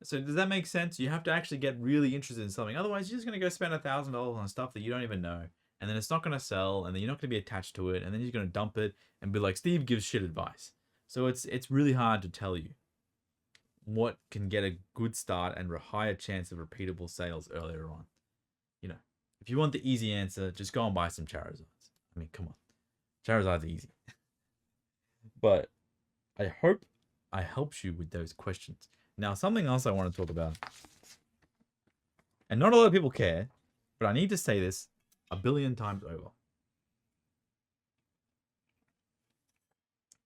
So does that make sense? You have to actually get really interested in something. Otherwise, you're just gonna go spend $1,000 on stuff that you don't even know, and then it's not gonna sell, and then you're not gonna be attached to it, and then you're gonna dump it and be like, Steve gives shit advice. So it's really hard to tell you what can get a good start and a higher chance of repeatable sales earlier on. You know, if you want the easy answer, just go and buy some Charizards. I mean, come on. Charizard's easy. But I hope I helped you with those questions. Now, something else I want to talk about, and not a lot of people care, but I need to say this a billion times over.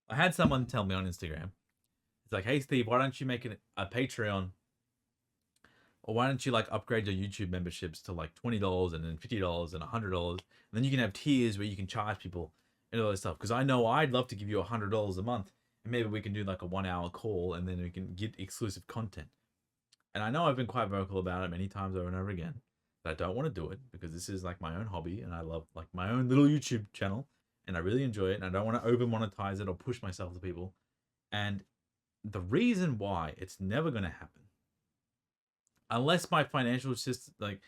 I had someone tell me on Instagram, it's like, hey, Steve, why don't you make a Patreon? Or why don't you like upgrade your YouTube memberships to like $20 and then $50 and $100? And then you can have tiers where you can charge people and all this stuff. Because I know I'd love to give you $100 a month. And maybe we can do like a 1 hour call and then we can get exclusive content. And I know I've been quite vocal about it many times over and over again. But I don't want to do it because this is like my own hobby and I love like my own little YouTube channel. And I really enjoy it. And I don't want to over monetize it or push myself to people. And the reason why it's never going to happen, unless my financial system, like,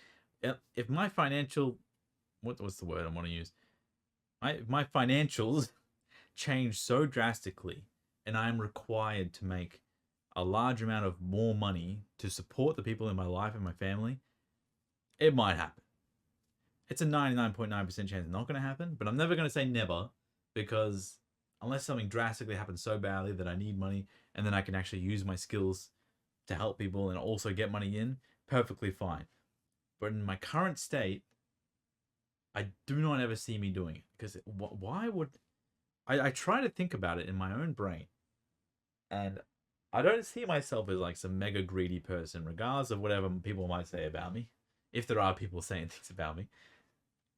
if my financial, what's the word I want to use? My financials change so drastically, and I'm required to make a large amount of more money to support the people in my life and my family, it might happen. It's a 99.9% chance it's not going to happen, but I'm never going to say never, because unless something drastically happens so badly that I need money, and then I can actually use my skills to help people and also get money in, perfectly fine. But in my current state, I do not ever see me doing it. Because why would... I try to think about it in my own brain. And I don't see myself as like some mega greedy person, regardless of whatever people might say about me. If there are people saying things about me.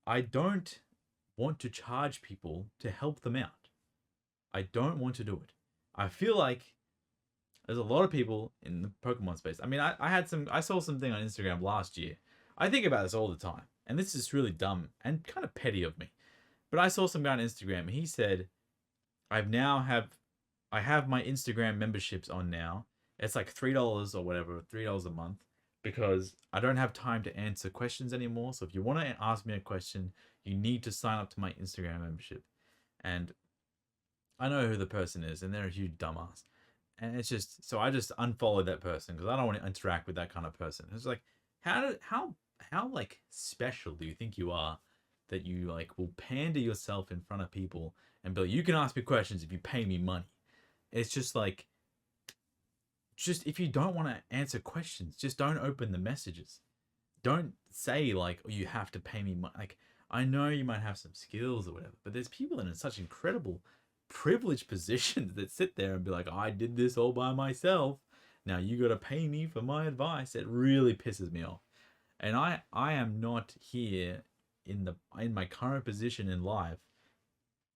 I don't want to charge people to help them out. I don't want to do it. I feel like there's a lot of people in the Pokemon space. I mean, I saw something on Instagram last year. I think about this all the time, and this is really dumb and kind of petty of me. But I saw some guy on Instagram, and he said, I have my Instagram memberships on now. It's like $3 or whatever, $3 a month, because I don't have time to answer questions anymore. So if you want to ask me a question, you need to sign up to my Instagram membership. And I know who the person is, and they're a huge dumbass. And it's just, so I just unfollowed that person because I don't want to interact with that kind of person. It's like, how like special do you think you are that you like will pander yourself in front of people and be like, you can ask me questions if you pay me money. It's just like, just if you don't want to answer questions, just don't open the messages. Don't say like, oh, you have to pay me money. Like, I know you might have some skills or whatever, but there's people in such incredible privileged positions that sit there and be like, I did this all by myself. Now you got to pay me for my advice. It really pisses me off. And I am not here in my current position in life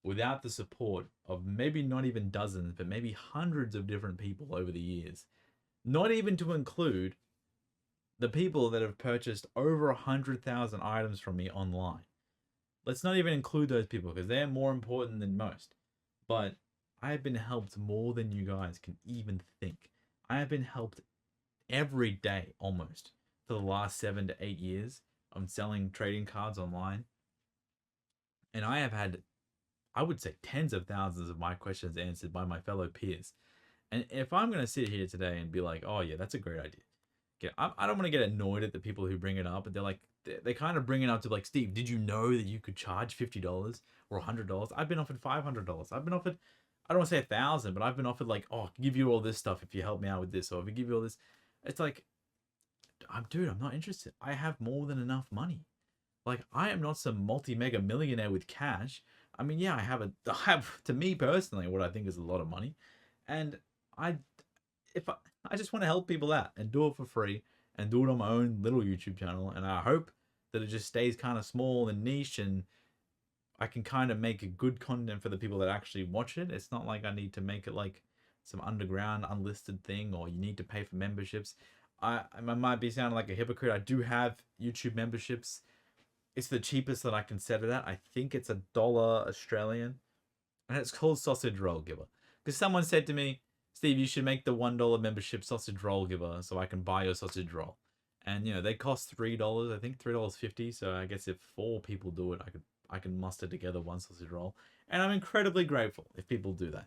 without the support of maybe not even dozens, but maybe hundreds of different people over the years. Not even to include the people that have purchased over 100,000 items from me online. Let's not even include those people because they're more important than most. But I have been helped more than you guys can even think. I have been helped every day almost for the last 7 to 8 years on selling trading cards online. And I have had, I would say, tens of thousands of my questions answered by my fellow peers. And if I'm going to sit here today and be like, oh yeah, that's a great idea. Okay, I don't want to get annoyed at the people who bring it up. And they're like, they kind of bring it up to like, Steve, did you know that you could charge $50 or $100? I've been offered $500. I've been offered, I don't want to say 1,000, but I've been offered like, oh, I'll give you all this stuff if you help me out with this, or if you give you all this. It's like, dude, I'm not interested. I have more than enough money. Like, I am not some multi-mega millionaire with cash. I mean, yeah, I have, to me personally, what I think is a lot of money. And I just want to help people out and do it for free and do it on my own little YouTube channel. And I hope that it just stays kind of small and niche and I can kind of make a good content for the people that actually watch it. It's not like I need to make it like some underground unlisted thing or you need to pay for memberships. I might be sounding like a hypocrite. I do have YouTube memberships. It's the cheapest that I can set it at. I think it's $1 Australian. And it's called Sausage Roll Giver. Because someone said to me, Steve, you should make the $1 membership Sausage Roll Giver so I can buy your sausage roll. And, you know, they cost $3, I think $3.50. So I guess if 4 people do it, I can muster together one sausage roll. And I'm incredibly grateful if people do that.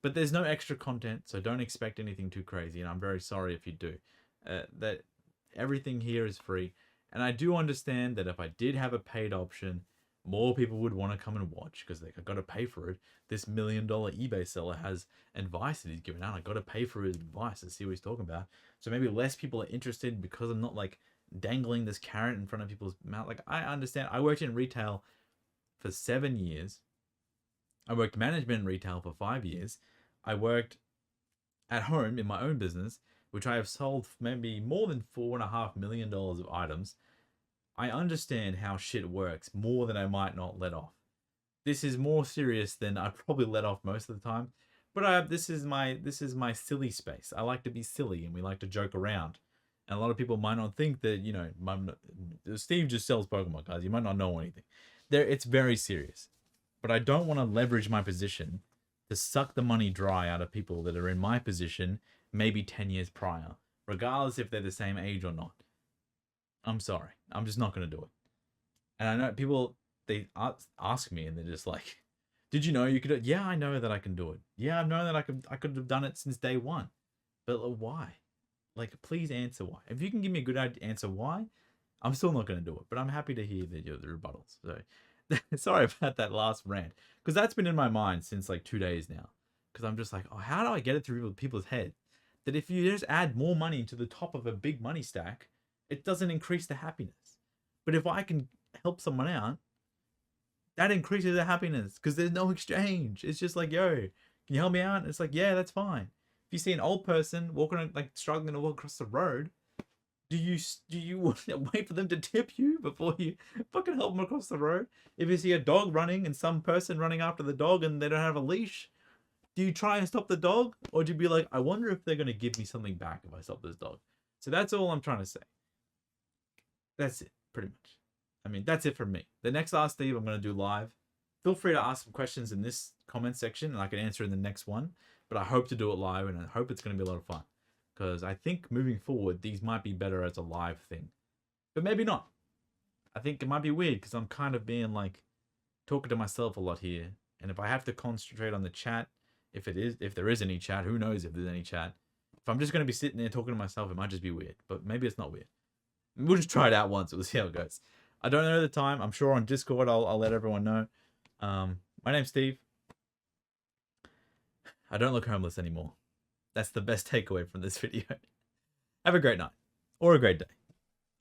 But there's no extra content, so don't expect anything too crazy. And I'm very sorry if you do. That everything here is free. And I do understand that if I did have a paid option, more people would want to come and watch because they've got to pay for it. This $1 million eBay seller has advice that he's giving out. I got to pay for his advice to see what he's talking about. So maybe less people are interested because I'm not like dangling this carrot in front of people's mouth. Like, I understand. I worked in retail for 7 years. I worked management in retail for 5 years. I worked at home in my own business, which I have sold maybe more than $4.5 million of items. I understand how shit works more than I might not let off. This is more serious than I probably let off most of the time. But this is my silly space. I like to be silly and we like to joke around. And a lot of people might not think that, you know, Steve just sells Pokemon cards. You might not know anything. It's very serious. But I don't want to leverage my position to suck the money dry out of people that are in my position maybe 10 years prior, regardless if they're the same age or not. I'm sorry. I'm just not going to do it. And I know people, they ask me and they're just like, did you know you could do it? Yeah, I know that I can do it. Yeah, I know that I could have done it since day one. But why? Like, please answer why. If you can give me a good answer why, I'm still not going to do it. But I'm happy to hear the rebuttals. So sorry about that last rant. Because that's been in my mind since like 2 days now. Because I'm just like, oh, how do I get it through people's head? That if you just add more money to the top of a big money stack, it doesn't increase the happiness. But if I can help someone out, that increases the happiness because there's no exchange. It's just like, yo, can you help me out? And it's like, yeah, that's fine. If you see an old person walking, like struggling to walk across the road, do you wait for them to tip you before you fucking help them across the road? If you see a dog running and some person running after the dog and they don't have a leash, do you try and stop the dog? Or do you be like, I wonder if they're going to give me something back if I stop this dog? So that's all I'm trying to say. That's it, pretty much. I mean, that's it from me. The next Ask Steve I'm going to do live. Feel free to ask some questions in this comment section and I can answer in the next one. But I hope to do it live and I hope it's going to be a lot of fun. Because I think moving forward, these might be better as a live thing. But maybe not. I think it might be weird because I'm kind of being like talking to myself a lot here. And if I have to concentrate on the chat, if there is any chat, who knows if there's any chat. If I'm just going to be sitting there talking to myself, it might just be weird. But maybe it's not weird. We'll just try it out once. We'll see how it goes. I don't know the time. I'm sure on Discord I'll let everyone know. My name's Steve. I don't look homeless anymore. That's the best takeaway from this video. Have a great night. Or a great day.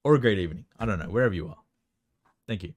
Or a great evening. I don't know. Wherever you are. Thank you.